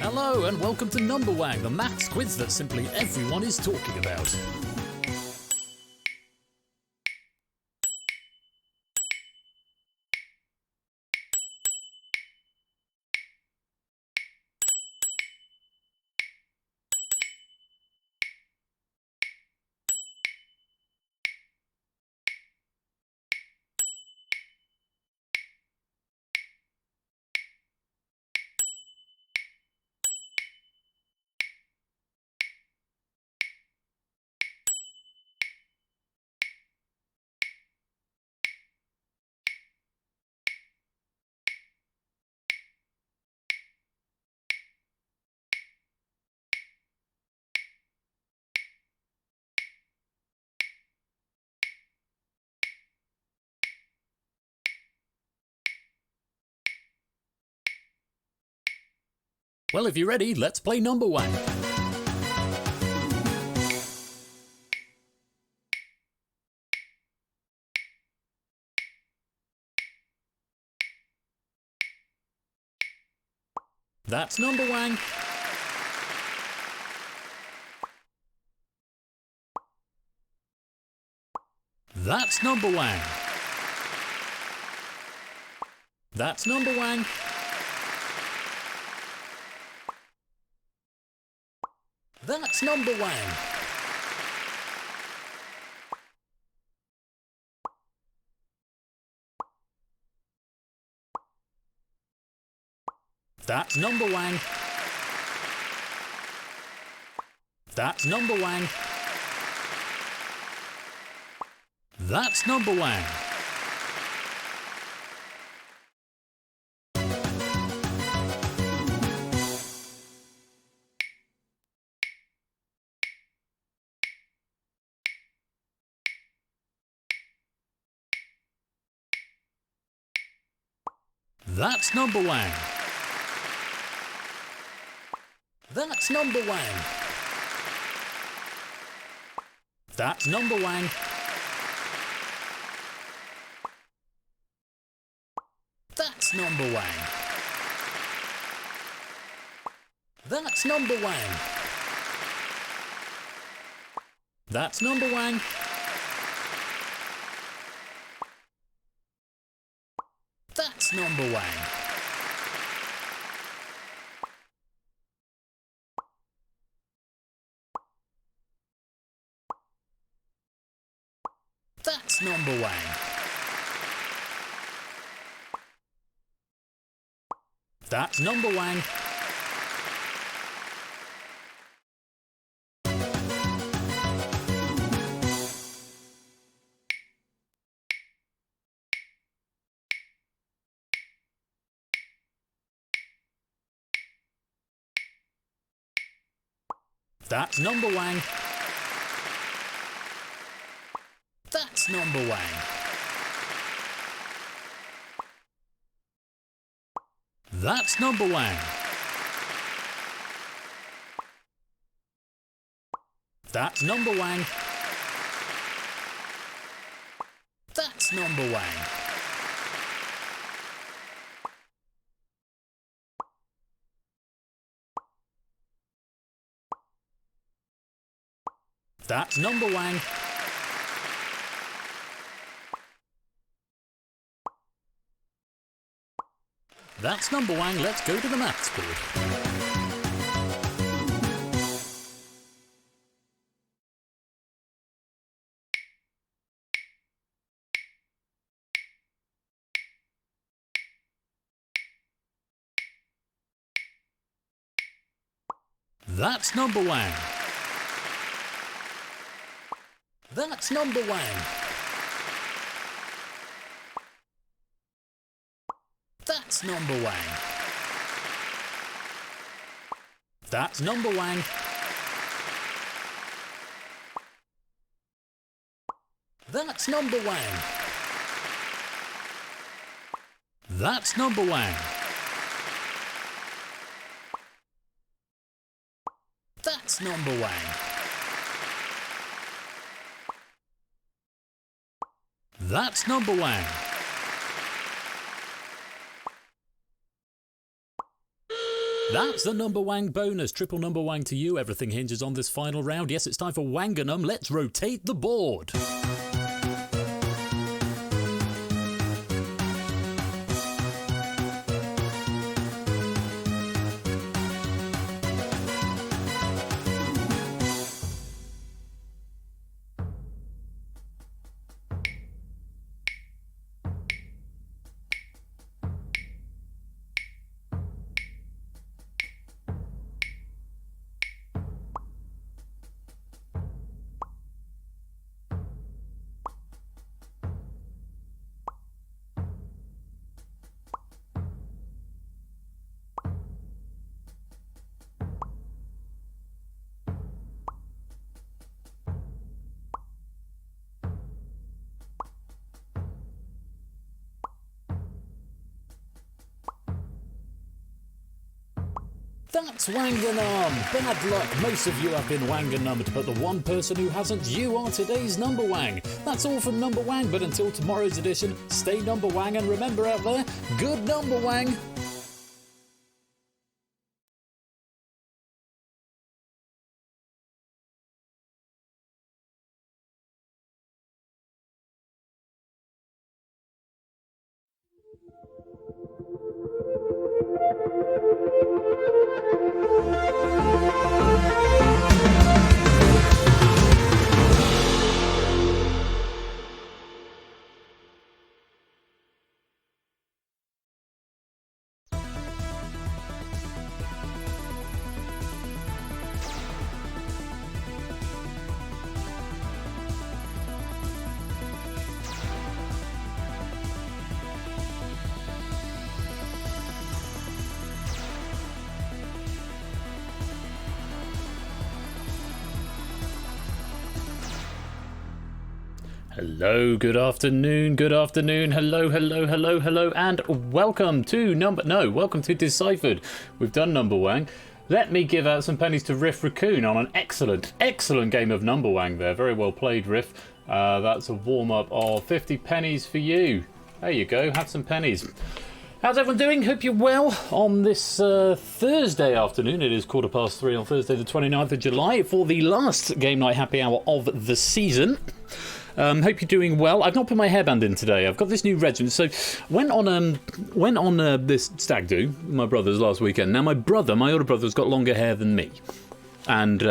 Hello and welcome to Number Wang, the maths quiz that simply everyone is talking about. Well, if you're ready, let's play Number Wang. That's Number Wang. That's Number Wang. That's Number Wang. That's Number Wang. That's Number Wang. That's Number Wang. That's Number Wang. That's Number Wang. That's Number Wang. That's Number Wang. That's Number Wang. That's Number Wang. That's Number Wang. That's Number Wang. That's Number Wang. That's number wang. That's number wang. That's number wang. That's number wang. That's number wang. That's number wang. That's number wang. That's number wang. Let's go to the maths board. That's number wang. That's number wang. That's number wang. That's number wang. That's number wang. That's number wang. That's number wang. That's number wang. That's the number wang bonus. Triple number wang to you. Everything hinges on this final round. Yes, it's time for Wanganum. Let's rotate the board. That's Wanganum! Bad luck, most of you have been Wanganummed, but the one person who hasn't, you are today's number wang. That's all from Number Wang, but until tomorrow's edition, stay number wang, and remember out there, good number wang! Hello, good afternoon, hello, and welcome to Deciphered. We've done Number Wang. Let me give out some pennies to Riff Raccoon on an excellent game of Number Wang there. Very well played, Riff. That's a warm-up of 50 pennies for you. There you go, have some pennies. How's everyone doing? Hope you're well on this Thursday afternoon. It is 3:15 on Thursday the 29th of July for the last Game Night Happy Hour of the season. Hope you're doing well. I've not put my hairband in today. I've got this new regiment. So went on this stag do, my brother's last weekend. Now my older brother's got longer hair than me, and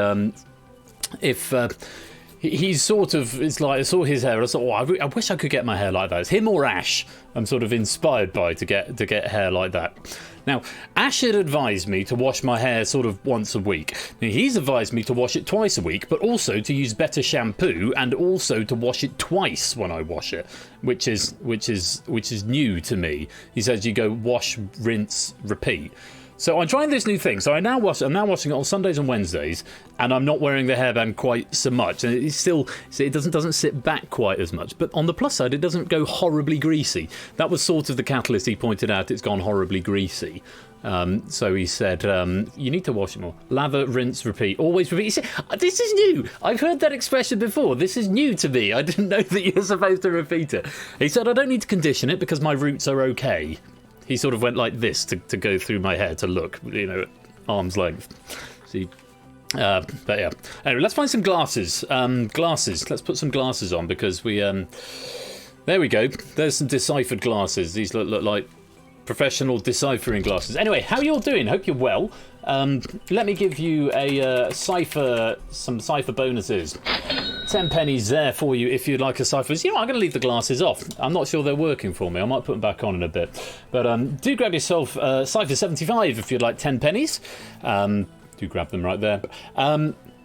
he's sort of, it's like, I saw his hair, I thought, oh, I wish I could get my hair like that. It's him or Ash I'm sort of inspired by to get hair like that. Now, Ash had advised me to wash my hair sort of once a week. Now, he's advised me to wash it twice a week, but also to use better shampoo and also to wash it twice when I wash it, which is new to me. He says you go wash, rinse, repeat. So I'm trying this new thing. So I'm now washing it on Sundays and Wednesdays, and I'm not wearing the hairband quite so much. And it doesn't sit back quite as much. But on the plus side, it doesn't go horribly greasy. That was sort of the catalyst he pointed out. It's gone horribly greasy. So he said, you need to wash it more. Lather, rinse, repeat. Always repeat. He said, this is new. I've heard that expression before. This is new to me. I didn't know that you're supposed to repeat it. He said, I don't need to condition it because my roots are okay. He sort of went like this to go through my hair to look, at arm's length. See, but yeah. Anyway, let's find some glasses. Let's put some glasses on because we. There we go. There's some deciphered glasses. These look like professional deciphering glasses. Anyway, how you all doing? Hope you're well. Let me give you some cipher bonuses. 10 pennies there for you if you'd like a cipher. I'm going to leave the glasses off. I'm not sure they're working for me. I might put them back on in a bit. But do grab yourself cipher 75 if you'd like 10 pennies. Do grab them right there.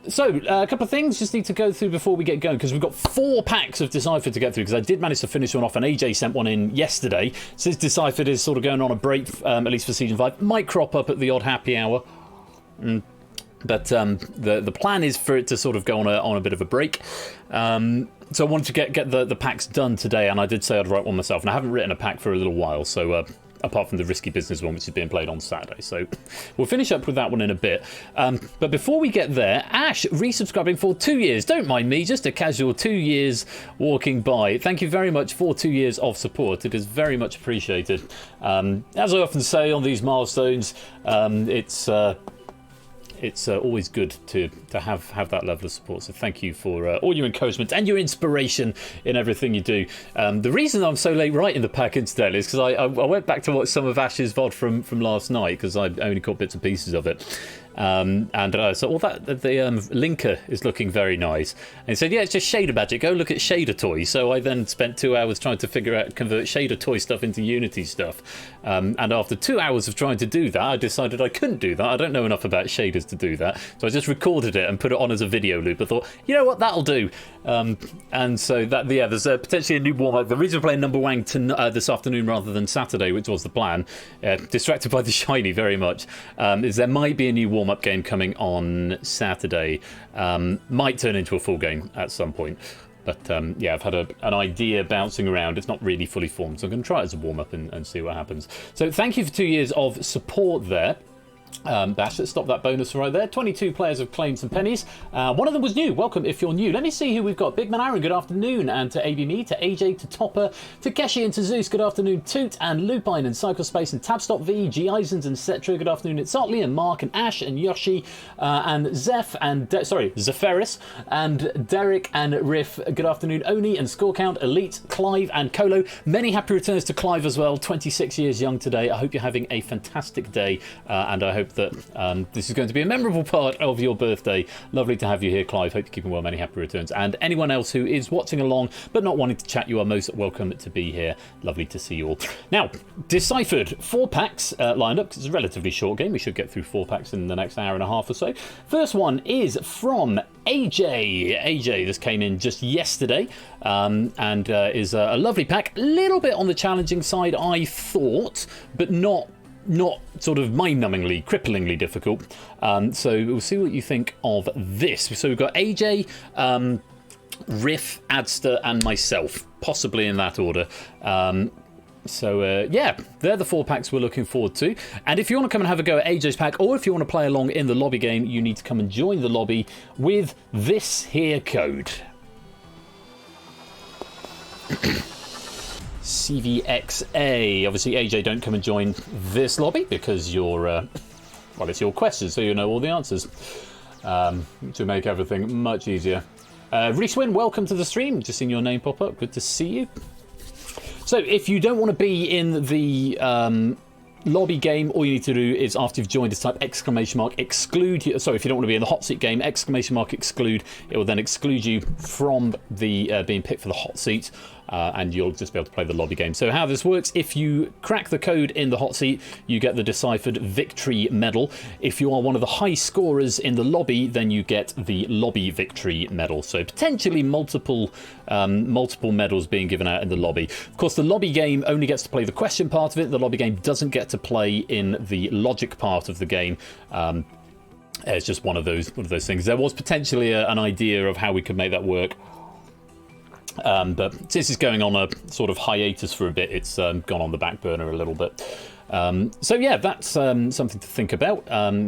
So, a couple of things just need to go through before we get going, because we've got 4 packs of Deciphered to get through, because I did manage to finish one off, and AJ sent one in yesterday. Since Deciphered is sort of going on a break, at least for Season 5, might crop up at the odd happy hour. But the plan is for it to sort of go on a bit of a break. So I wanted to get the packs done today, and I did say I'd write one myself, and I haven't written a pack for a little while, so... apart from the Risky Business one, which is being played on Saturday. So we'll finish up with that one in a bit. But before we get there, Ash resubscribing for 2 years. Don't mind me, just a casual 2 years walking by. Thank you very much for 2 years of support. It is very much appreciated. As I often say on these milestones, it's always good to have that level of support. So thank you for all your encouragement and your inspiration in everything you do. The reason I'm so late writing the pack incidentally is because I went back to watch some of Ash's VOD from last night because I only caught bits and pieces of it. So all that the linker is looking very nice. And he said, yeah, it's just shader magic. Go look at shader toys. So I then spent 2 hours trying to convert shader toy stuff into Unity stuff. And after 2 hours of trying to do that, I decided I couldn't do that. I don't know enough about shaders to do that. So I just recorded it and put it on as a video loop. I thought, you know what, that'll do. And so that, yeah, there's potentially a new warm-up. The reason we're playing Number Wang this afternoon rather than Saturday, which was the plan, distracted by the shiny very much, is there might be a new warm-up game coming on Saturday. Might turn into a full game at some point. But yeah, I've had an idea bouncing around. It's not really fully formed, so I'm going to try it as a warm-up and see what happens. So thank you for 2 years of support there. Bash, let's stop that bonus right there. 22 players have claimed some pennies. One of them was new. Welcome if you're new. Let me see who we've got. Big Man Aaron, good afternoon. And to ABME, to AJ, to Topper, to Keshi and to Zeus, good afternoon. Toot and Lupine and Cyclespace and Tabstop V, G Isons and Cetra, good afternoon. It's Otley and Mark and Ash and Yoshi and Zeph and Zephyris and Derek and Riff, good afternoon. Oni and Score Count, Elite, Clive and Colo. Many happy returns to Clive as well. 26 years young today. I hope you're having a fantastic day and I hope that this is going to be a memorable part of your birthday. Lovely to have you here, Clive. Hope you're keeping well. Many happy returns. And anyone else who is watching along but not wanting to chat, you are most welcome to be here. Lovely to see you all. Now, Deciphered. 4 packs lined up. It's a relatively short game. We should get through 4 packs in the next hour and a half or so. First one is from AJ. AJ, this came in just yesterday and is a lovely pack. A little bit on the challenging side, I thought, but not sort of mind-numbingly, cripplingly difficult. So we'll see what you think of this. So we've got AJ, Riff, Adster, and myself, possibly in that order. Yeah, they're the 4 packs we're looking forward to. And if you want to come and have a go at AJ's pack, or if you want to play along in the lobby game, you need to come and join the lobby with this here code. CVXA. Obviously, AJ, don't come and join this lobby because you're, well, it's your question, so you know all the answers to make everything much easier. Reese Wynn, welcome to the stream. Just seen your name pop up. Good to see you. So, if you don't want to be in the lobby game, all you need to do is, after you've joined, is type exclamation mark exclude. Sorry, if you don't want to be in the hot seat game, exclamation mark exclude. It will then exclude you from the being picked for the hot seat. And you'll just be able to play the lobby game. So how this works, if you crack the code in the hot seat, you get the Deciphered victory medal. If you are one of the high scorers in the lobby, then you get the lobby victory medal. So potentially multiple medals being given out in the lobby. Of course, the lobby game only gets to play the question part of it. The lobby game doesn't get to play in the logic part of the game. It's just one of those things. There was potentially an idea of how we could make that work. But since it's going on a sort of hiatus for a bit, it's gone on the back burner a little bit. So yeah, that's something to think about,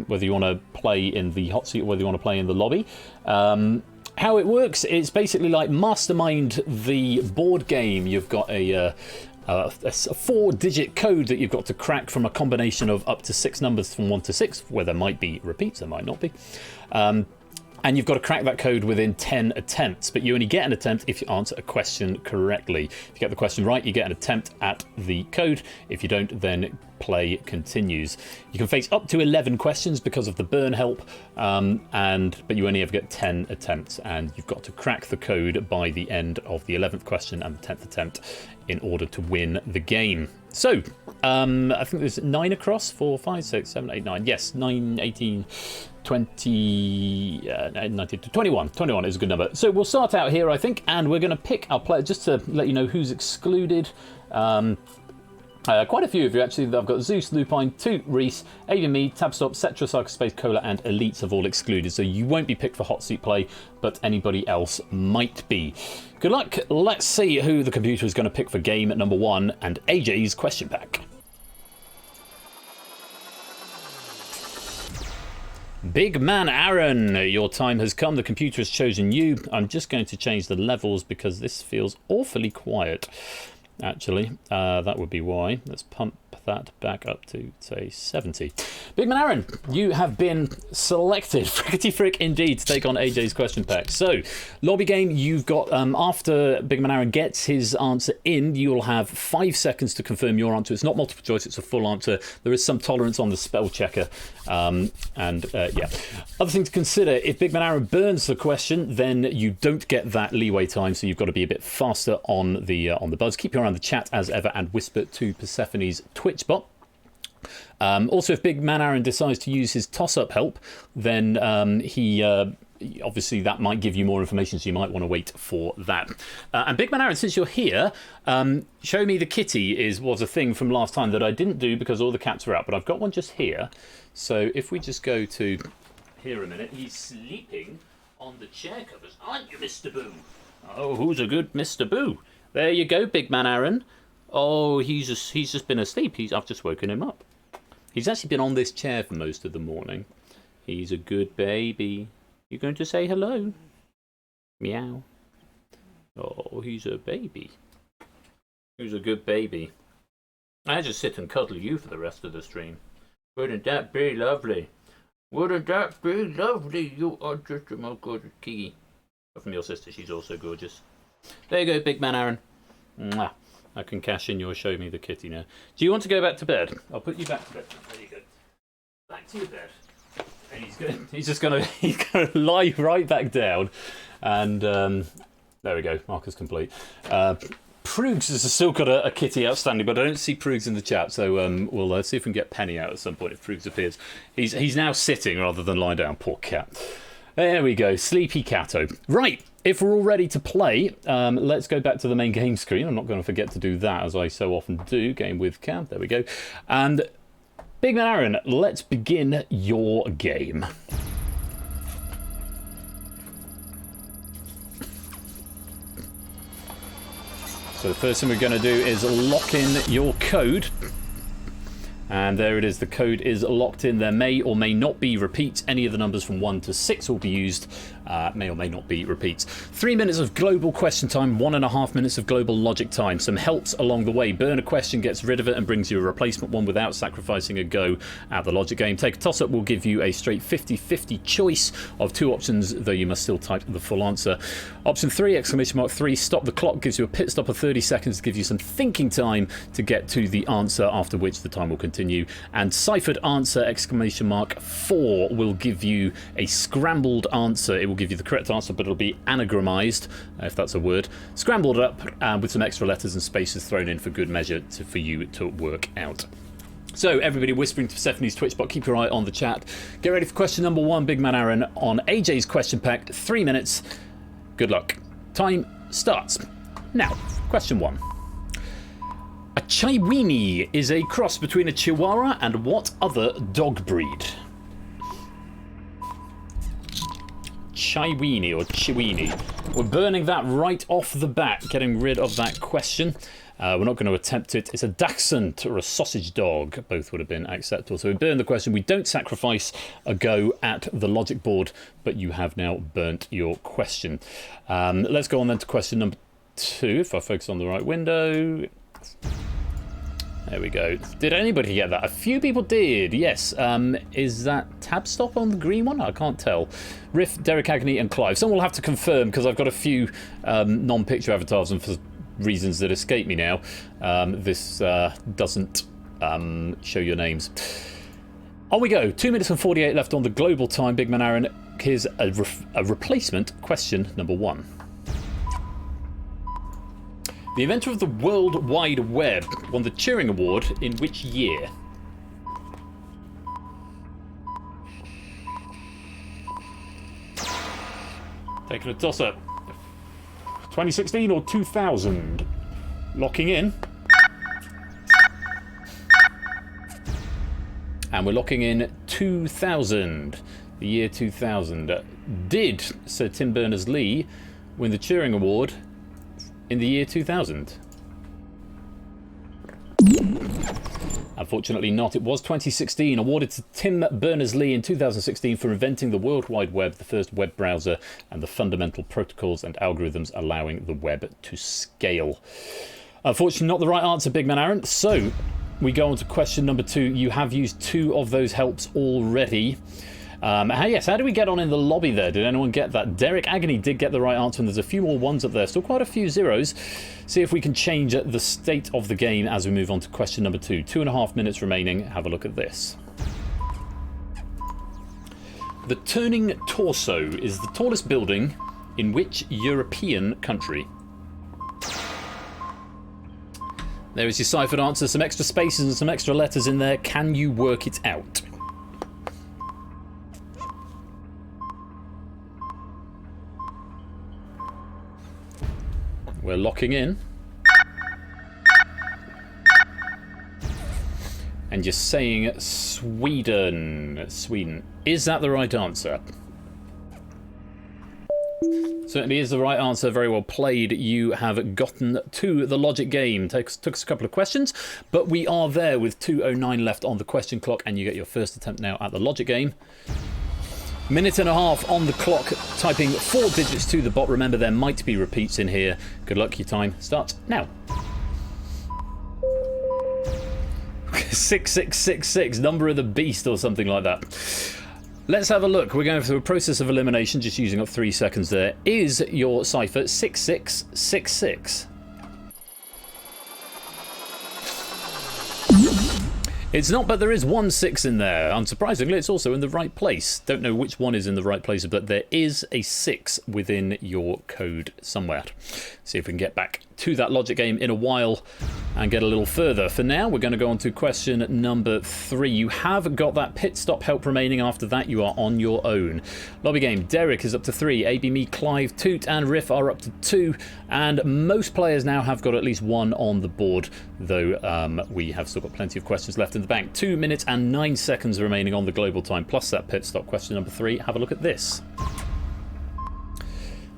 whether you want to play in the hot seat or whether you want to play in the lobby. How it works, it's basically like Mastermind the board game. You've got a 4-digit code that you've got to crack from a combination of up to 6 numbers from 1 to 6, where there might be repeats, there might not be. And you've got to crack that code within 10 attempts, but you only get an attempt if you answer a question correctly. If you get the question right, you get an attempt at the code. If you don't, then play continues. You can face up to 11 questions because of the burn help, but you only ever get 10 attempts, and you've got to crack the code by the end of the 11th question and the 10th attempt in order to win the game. So, I think there's 9 across, 4, 5, 6, 7, 8, 9. Yes, 9, 18, 20, 19, 21. 21 is a good number. So we'll start out here, I think, and we're going to pick our player, just to let you know who's excluded. Quite a few of you, actually. I've got Zeus, Lupine, Toot, Reese, Avian Me, Tabstop, Cetra, Psychospace, Cola, and Elites have all excluded. So you won't be picked for hot seat play, but anybody else might be. Good luck. Let's see who the computer is going to pick for game number 1 and AJ's question pack. Big man Aaron, your time has come. The computer has chosen you. I'm just going to change the levels because this feels awfully quiet. Actually, that would be why. Let's pump that back up to, say, 70. Big man Aaron, you have been selected, frickety frick indeed, to take on AJ's question pack. So, lobby game, you've got, after Big man Aaron gets his answer in, you'll have 5 seconds to confirm your answer. It's not multiple choice, it's a full answer. There is some tolerance on the spell checker. Yeah. Other thing to consider, if Big man Aaron burns the question, then you don't get that leeway time, so you've got to be a bit faster on the buzz. Keep your eye on the chat as ever and whisper to Persephone's Twitch bot. Also, if Big Man Aaron decides to use his toss-up help, then obviously that might give you more information, so you might want to wait for that. And Big Man Aaron, since you're here, show me the kitty was a thing from last time that I didn't do because all the cats were out, but I've got one just here. So if we just go to here a minute, he's sleeping on the chair covers, aren't you, Mr. Boo? Oh, who's a good Mr. Boo? There you go, Big Man Aaron. Oh, he's just been asleep. I've just woken him up. He's actually been on this chair for most of the morning. He's a good baby. You going to say hello? Meow. Oh, he's a baby. He's a good baby. I just sit and cuddle you for the rest of the stream. Wouldn't that be lovely? Wouldn't that be lovely? You are just a most gorgeous kitty. From your sister, she's also gorgeous. There you go, Big Man Aaron. Mwah. I can cash in your show me the kitty now. Do you want to go back to bed? I'll put you back to bed. There you go. Back to your bed. And he's just gonna lie right back down. And there we go. Marker's complete. Proogs has still got a kitty outstanding, but I don't see Proogs in the chat, so we'll see if we can get Penny out at some point if Proogs appears. He's now sitting rather than lying down. Poor cat. There we go. Sleepy Catto. Right. If we're all ready to play, let's go back to the main game screen. I'm not going to forget to do that, as I so often do. Game with Cam. There we go. And Big Man Aaron, let's begin your game. So the first thing we're going to do is lock in your code. And there it is, the code is locked in. There may or may not be repeats. Any of the numbers from 1 to 6 will be used. May or may not be repeats. 3 minutes of global question time, 1.5 minutes of global logic time. Some helps along the way. Burn a question, gets rid of it and brings you a replacement one without sacrificing a go at the logic game. Take a toss-up will give you a straight 50-50 choice of 2 options, though you must still type the full answer. Option 3, exclamation mark 3, stop the clock, gives you a pit stop of 30 seconds to give you some thinking time to get to the answer, after which the time will continue continue. And Deciphered answer, exclamation mark 4, will give you a scrambled answer. It will give you the correct answer, but it'll be anagramized, if that's a word. Scrambled up with some extra letters and spaces thrown in for good measure for you to work out. So, everybody whispering to Persephone's Twitch bot, keep your eye on the chat. Get ready for question number 1, Big Man Aaron, on AJ's question pack. 3 minutes. Good luck. Time starts. Now, question 1. A Chiweenie is a cross between a Chihuahua and what other dog breed? Chiweenie or Chiweenie. We're burning that right off the bat, getting rid of that question. We're not going to attempt it. It's a Dachshund or a sausage dog. Both would have been acceptable. So we burn the question. We don't sacrifice a go at the logic board, but you have now burnt your question. Let's go on then to question number 2, if I focus on the right window. There we go. Did anybody get that? A few people did, yes. Is that tab stop on the green one? I can't tell. Riff, Derek Agony and Clive. Someone will have to confirm because I've got a few non-picture avatars and for reasons that escape me now. This doesn't show your names. On we go. 2 minutes and 48 left on the global time. Big Man Aaron, here's a replacement question number 1. The inventor of the World Wide Web won the Turing Award in which year? Taking a toss-up. 2016 or 2000? Locking in. And we're locking in 2000. The year 2000. Did Sir Tim Berners-Lee win the Turing Award in the year 2000? Unfortunately not. It was 2016, awarded to Tim Berners-Lee in 2016 for inventing the World Wide Web, the first web browser, and the fundamental protocols and algorithms allowing the web to scale. Unfortunately not the right answer, Big Man Aaron. So we go on to question number 2. You have used 2 of those helps already. Yes, how do we get on in the lobby there? Did anyone get that? Derek Agony did get the right answer, and there's a few more ones up there. Still quite a few zeros. See if we can change the state of the game as we move on to question number 2. 2.5 minutes remaining. Have a look at this. The Turning Torso is the tallest building in which European country? There is your Deciphered answer. Some extra spaces and some extra letters in there. Can you work it out? We're locking in. And you're saying Sweden. Sweden. Is that the right answer? Certainly is the right answer. Very well played. You have gotten to the logic game. Took us a couple of questions, but we are there with 2:09 left on the question clock, and you get your first attempt now at the logic game. Minute and a half on the clock, typing 4 digits to the bot. Remember, there might be repeats in here. Good luck. Your time starts now. 6666, number of the beast or something like that. Let's have a look. We're going through a process of elimination, just using up 3 seconds there. Is your cipher 6666? It's not, but there is 1 6 in there. Unsurprisingly, it's also in the right place. Don't know which one is in the right place, but there is a 6 within your code somewhere. See if we can get back to that logic game in a while and get a little further. For now, we're going to go on to question number 3. You have got that pit stop help remaining. After that, you are on your own. Lobby game. Derek is up to 3. AB, me, Clive, Toot and Riff are up to 2. And most players now have got at least 1 on the board, though we have still got plenty of questions left in the bank. 2 minutes and 9 seconds remaining on the global time, plus that pit stop. Question number 3. Have a look at this.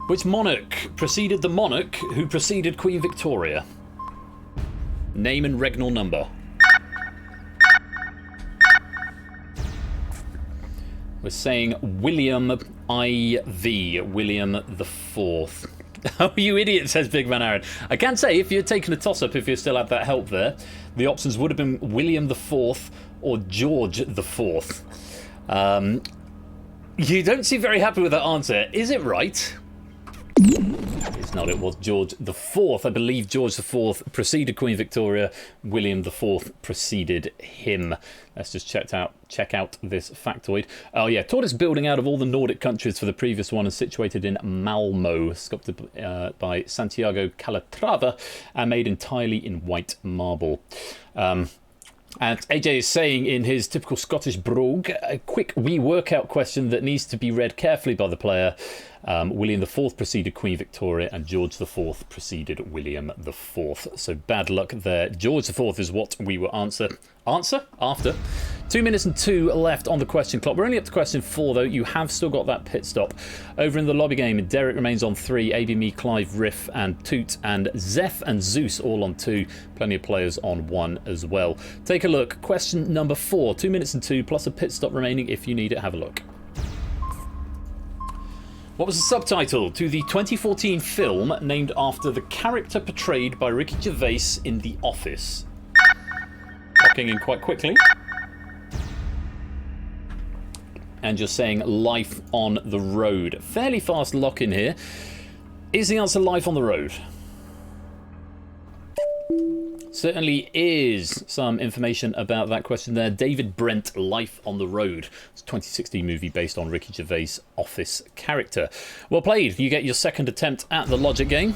Which monarch preceded the monarch who preceded Queen Victoria? Name and regnal number. We're saying William IV. William the Fourth. Oh, you idiot, says Big Man Aaron. I can say, if you're taking a toss-up, if you still had that help there, the options would have been William the Fourth or George the Fourth. You don't seem very happy with that answer. Is it right? It's not. It was George IV. I believe George IV preceded Queen Victoria. William IV preceded him. Let's just check out this factoid. Oh yeah, tallest building out of all the Nordic countries for the previous one is situated in Malmo, sculpted by Santiago Calatrava and made entirely in white marble. And AJ is saying in his typical Scottish brogue, a quick wee workout question that needs to be read carefully by the player. William IV preceded Queen Victoria and George IV preceded William IV. So bad luck there. George IV is what we will answer. After 2 minutes and 2 left on the question clock. We're only up to question 4 though. You have still got that pit stop. Over in the lobby game, Derek remains on 3, AB Me, Clive, Riff and Toot, and Zeph and Zeus all on 2. Plenty of players on 1 as well. Take a look. Question number 4. 2 minutes and 2 plus a pit stop remaining if you need it. Have a look. What was the subtitle to the 2014 film named after the character portrayed by Ricky Gervais in The Office? Locking in quite quickly. And you're saying Life on the Road. Fairly fast lock in here. Is the answer Life on the Road? Certainly is some information about that question there. David Brent, Life on the Road. It's a 2016 movie based on Ricky Gervais' Office character. Well played. You get your second attempt at the logic game.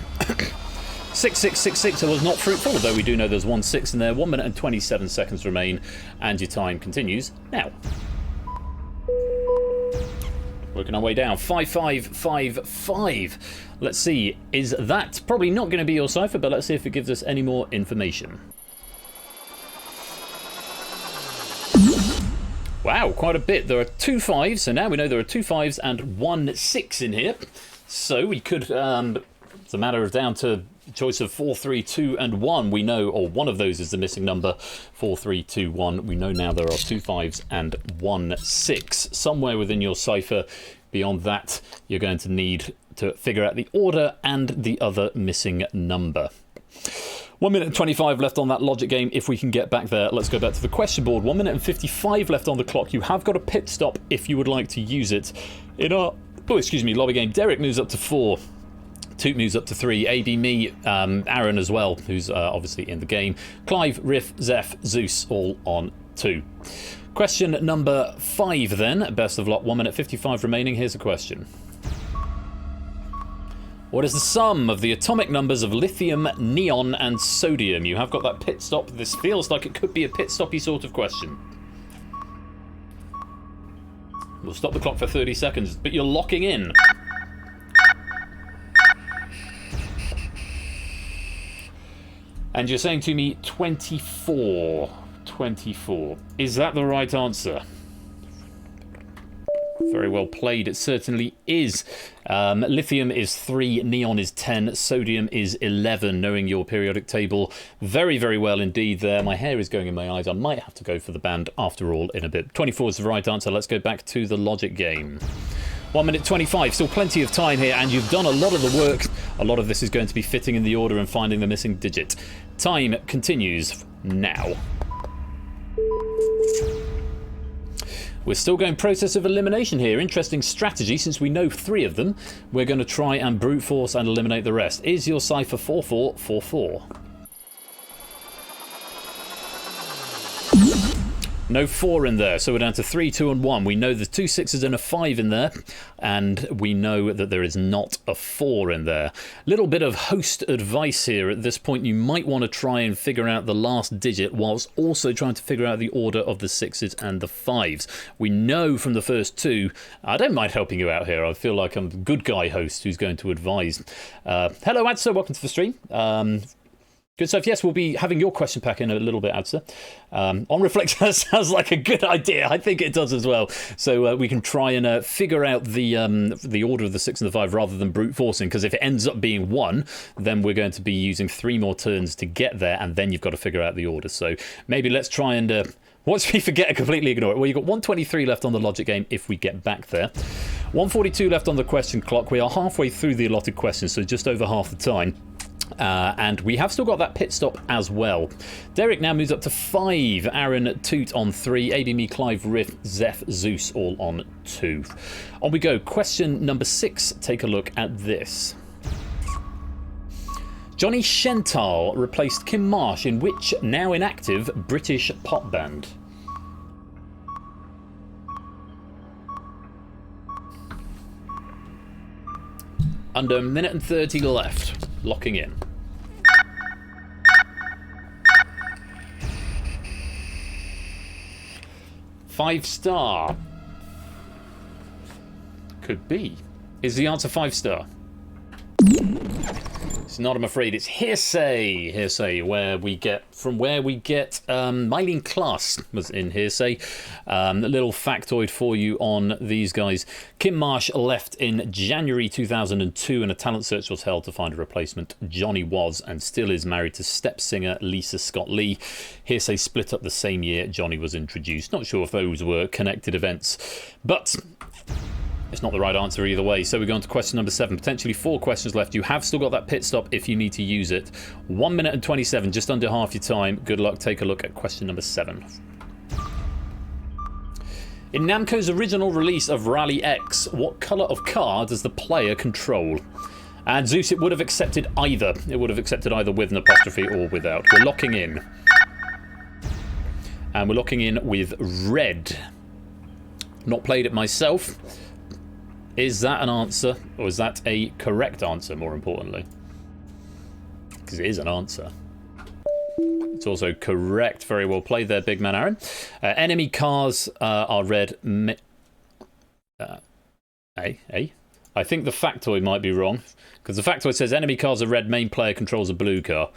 6666 was not fruitful, although we do know there's 1 6 in there. 1 minute and 27 seconds remain, and your time continues now. Working our way down. 5555. Let's see. Is that probably not going to be your cipher, but let's see if it gives us any more information. Wow, quite a bit. There are 2 5s, so now we know there are 2 5s and 1 6 in here. So we could, it's a matter of down to choice of 4, 3, 2 and 1. We know, or one of those is the missing number. 4, 3, 2, 1. We know now there are 2 5s and 1 6. Somewhere within your cipher. Beyond that, you're going to need to figure out the order and the other missing number. 1 minute and 25 left on that logic game. If we can get back there, let's go back to the question board. 1 minute and 55 left on the clock. You have got a pit stop if you would like to use it. In our, lobby game, Derek moves up to 4. Toot moves up to 3. AB Me, Aaron as well, who's obviously in the game. Clive, Riff, Zeph, Zeus, all on 2. Question number 5 then. Best of luck. 1 minute 55 remaining. Here's a question. What is the sum of the atomic numbers of lithium, neon and sodium? You have got that pit stop. This feels like it could be a pit stoppy sort of question. We'll stop the clock for 30 seconds, but you're locking in. And you're saying to me 24. 24. Is that the right answer? Very well played. It certainly is. Lithium is 3, neon is 10, sodium is 11. Knowing your periodic table very, very well indeed there. My hair is going in my eyes. I might have to go for the band after all in a bit. 24 is the right answer. Let's go back to the logic game. 1 minute 25, still plenty of time here, and you've done a lot of the work. A lot of this is going to be fitting in the order and finding the missing digit. Time continues now. We're still going process of elimination here. Interesting strategy. Since we know 3 of them, we're going to try and brute force and eliminate the rest. Is your cipher 4444? No 4 in there, so we're down to 3, 2 and 1. We know there's 2 6s and a 5 in there, and we know that there is not a 4 in there. Little bit of host advice here. At this point, you might want to try and figure out the last digit whilst also trying to figure out the order of the 6s and the 5s. We know from the first 2, I don't mind helping you out here. I feel like I'm a good guy host who's going to advise. Hello, Adsa, welcome to the stream. Good stuff. Yes, we'll be having your question pack in a little bit, Adsa. On reflection, that sounds like a good idea. I think it does as well. So we can try and figure out the order of the 6 and the 5 rather than brute forcing, because if it ends up being 1, then we're going to be using 3 more turns to get there, and then you've got to figure out the order. So maybe let's try and... once we forget and completely ignore it. Well, you've got 123 left on the logic game if we get back there. 142 left on the question clock. We are halfway through the allotted questions, so just over half the time. And we have still got that pit stop as well. Derek now moves up to 5. Aaron, Toot on 3. AB Me, Clive, Riff, Zeph, Zeus all on 2. On we go. Question number 6. Take a look at this. Johnny Shental replaced Kim Marsh in which now inactive British pop band? Under a minute and 30 left. Locking in. Five-star. Could be. Is the answer 5-star? It's not, I'm afraid. It's Hearsay. Hearsay, where we get Mylene Klass was in Hearsay. A little factoid for you on these guys. Kim Marsh left in January 2002 and a talent search was held to find a replacement. Johnny was and still is married to step singer Lisa Scott Lee. Hearsay split up the same year Johnny was introduced. Not sure if those were connected events, but it's not the right answer either way. So we go on to question number 7. Potentially 4 questions left. You have still got that pit stop if you need to use it. 1 minute and 27, just under half your time. Good luck. Take a look at question number 7. In Namco's original release of Rally X, what colour of car does the player control? And Zeus, it would have accepted either. It would have accepted either with an apostrophe or without. We're locking in. And we're locking in with red. Not played it myself. Is that an answer, or is that a correct answer, more importantly? Because it is an answer. It's also correct. Very well played there, big man Aaron. Enemy cars are red. I think the factoid might be wrong, because the factoid says enemy cars are red, main player controls a blue car.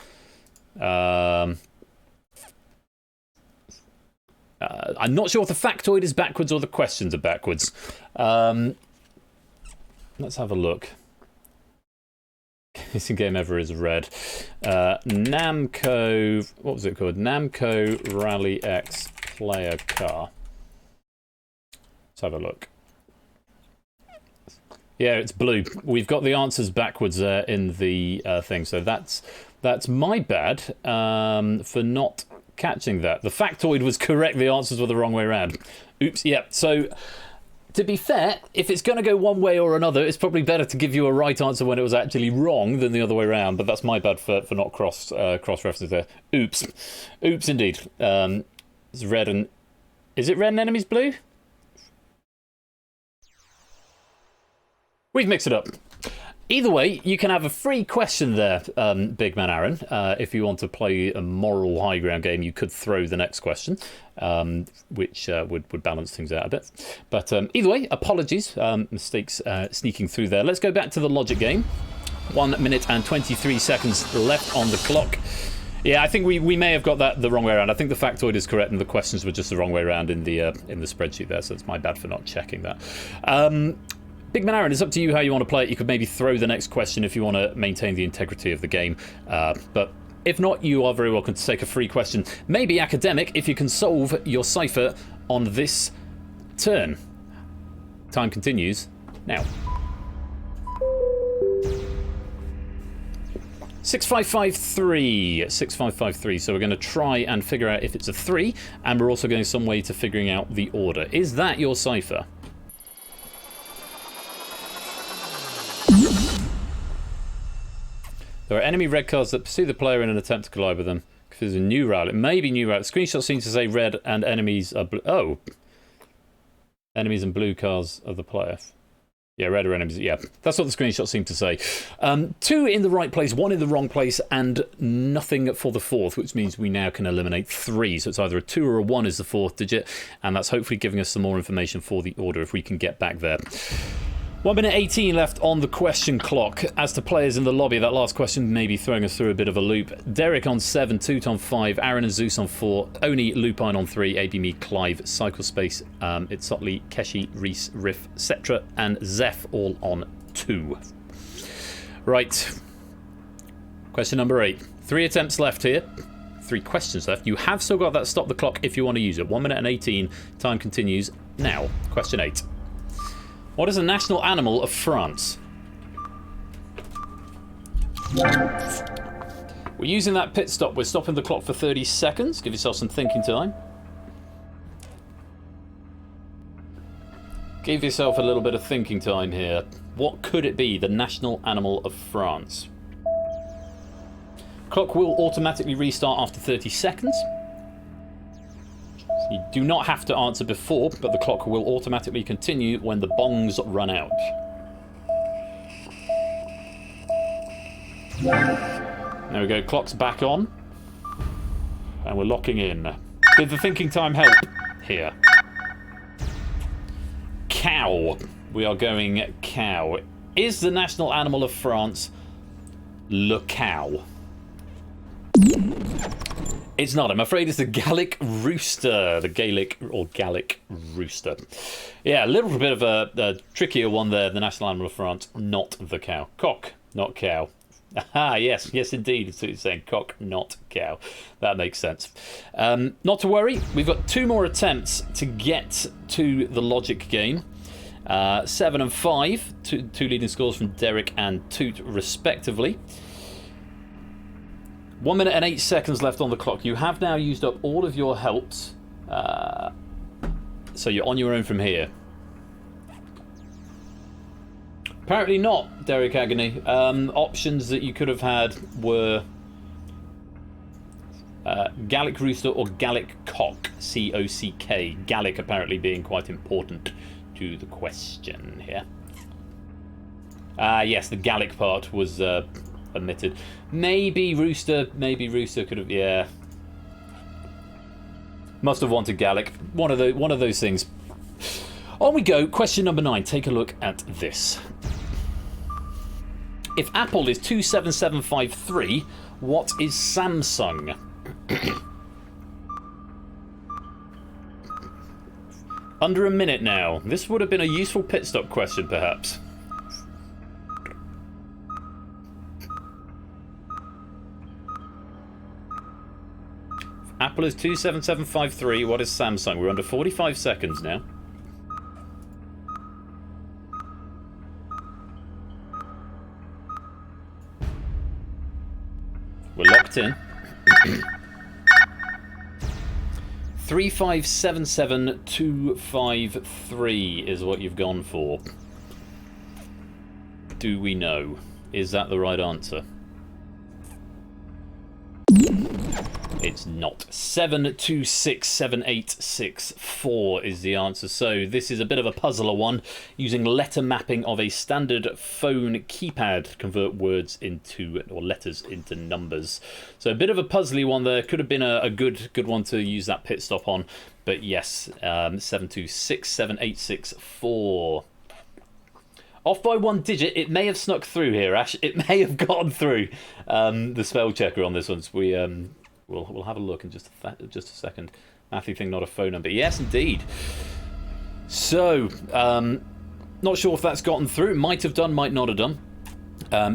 I'm not sure if the factoid is backwards or the questions are backwards. Let's have a look. Missing game ever is red. Namco, what was it called? Namco Rally X player car. Let's have a look. Yeah, it's blue. We've got the answers backwards there in the thing, so that's my bad for not catching that. The factoid was correct. The answers were the wrong way around. Oops. Yeah. So, to be fair, if it's going to go one way or another, it's probably better to give you a right answer when it was actually wrong than the other way around. But that's my bad for not cross references there. Oops. Oops, indeed. It's red and... Is it red and enemies blue? We've mixed it up. Either way, you can have a free question there, big man Aaron. If you want to play a moral high ground game, you could throw the next question, which would balance things out a bit. But either way, apologies, mistakes sneaking through there. Let's go back to the logic game. 1 minute and 23 seconds left on the clock. Yeah, I think we may have got that the wrong way around. I think the factoid is correct and the questions were just the wrong way around in the spreadsheet there, so it's my bad for not checking that. Big man Aaron, it's up to you how you want to play it. You could maybe throw the next question if you want to maintain the integrity of the game. But if not, you are very welcome to take a free question. Maybe academic if you can solve your cipher on this turn. Time continues now. 6553. 6553. So we're going to try and figure out if it's a 3, and we're also going some way to figuring out the order. Is that your cipher? There are enemy red cars that pursue the player in an attempt to collide with them. If there's a new route, it may be new route. The screenshot seems to say red and enemies are blue. Oh. Enemies and blue cars of the player. Yeah, red are enemies. Yeah, that's what the screenshot seemed to say. 2 in the right place, 1 in the wrong place, and nothing for the 4th, which means we now can eliminate 3. So it's either a 2 or a 1 is the 4th digit, and that's hopefully giving us some more information for the order if we can get back there. 1 minute 18 left on the question clock. As to players in the lobby, that last question may be throwing us through a bit of a loop. Derek on 7, Toot on 5, Aaron and Zeus on 4, Oni, Lupine on 3, AB Me, Clive, Cyclespace, Itzotli, Keshi, Reese, Riff, Cetra, and Zeph all on 2. Right. Question number 8. 3 attempts left here. 3 questions left. You have still got that stop the clock if you want to use it. 1 minute and 18. Time continues now. Question 8. What is the national animal of France? We're using that pit stop. We're stopping the clock for 30 seconds. Give yourself some thinking time. Give yourself a little bit of thinking time here. What could it be? The national animal of France. Clock will automatically restart after 30 seconds. So you do not have to answer before, but the clock will automatically continue when the bongs run out. There we go, clock's back on. And we're locking in. Did the thinking time help here? Cow. We are going cow. Is the national animal of France le cow? It's not. I'm afraid it's the Gallic rooster. The Gaelic or Gallic rooster. Yeah, a little bit of a trickier one there. The national animal of France, not the cow. Cock, not cow. Ah, yes, yes, indeed. It's what it's saying. Cock, not cow. That makes sense. Not to worry. We've got 2 more attempts to get to the logic game. 7 and 5. Two leading scores from Derek and Toot, respectively. 1 minute and 8 seconds left on the clock. You have now used up all of your helps. So you're on your own from here. Apparently not, Derek Agony. Options that you could have had were Gallic Rooster or Gallic Cock, C-O-C-K. Gallic apparently being quite important to the question here. Yes, the Gallic part was omitted. Maybe Rooster could have, yeah. Must have wanted Gallic. One of those things. On we go. Question number 9. Take a look at this. If Apple is 27753, what is Samsung? Under a minute now. This would have been a useful pit stop question, perhaps. If Apple is 27753, what is Samsung? We're under 45 seconds now. We're locked in. 3577253 is what you've gone for. Do we know? Is that the right answer? It's not. 7267864 is the answer. So this is a bit of a puzzler one, using letter mapping of a standard phone keypad to convert words into, or letters into numbers. So a bit of a puzzly one there. Could have been a good one to use that pit stop on. But yes, 7267864. Off by 1 digit. It may have snuck through here, Ash. It may have gone through the spell checker on this one. So we'll have a look in just a second. Matthew thing, not a phone number. Yes, indeed. So, not sure if that's gotten through. Might have done, might not have done.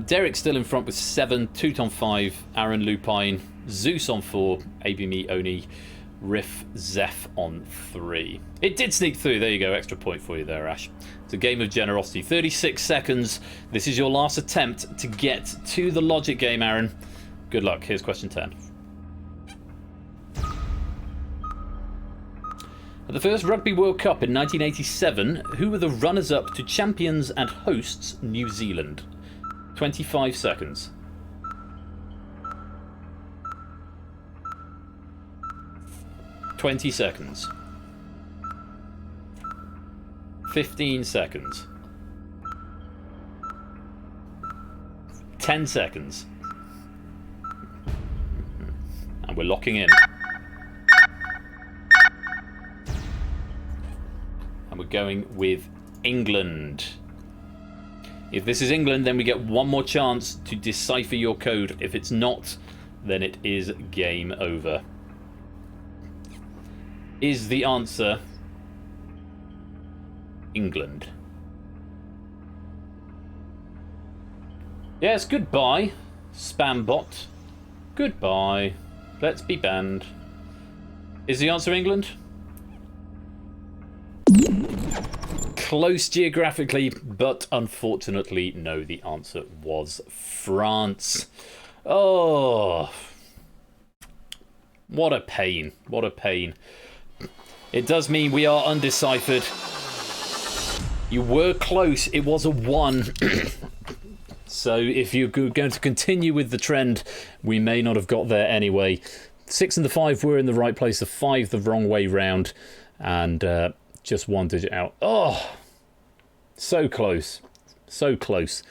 Derek's still in front with 7, Toot on 5, Aaron Lupine, Zeus on 4, ABME Oni, Riff Zeph on 3. It did sneak through. There you go. Extra point for you there, Ash. It's a game of generosity. 36 seconds. This is your last attempt to get to the logic game, Aaron. Good luck. Here's question 10. At the first Rugby World Cup in 1987, who were the runners-up to champions and hosts New Zealand? 25 seconds. 20 seconds. 15 seconds. 10 seconds. And we're locking in. And we're going with England. If this is England, then we get one more chance to decipher your code. If it's not, then it is game over. Is the answer England? Yes, goodbye, spam bot. Goodbye. Let's be banned. Is the answer England? Close geographically, but unfortunately, no, the answer was France. Oh, what a pain. What a pain. It does mean we are undeciphered. You were close. It was a 1. So if you're going to continue with the trend, we may not have got there anyway. 6 and the 5 were in the right place, the 5 the wrong way round, and just 1 digit out. Oh, so close. So close.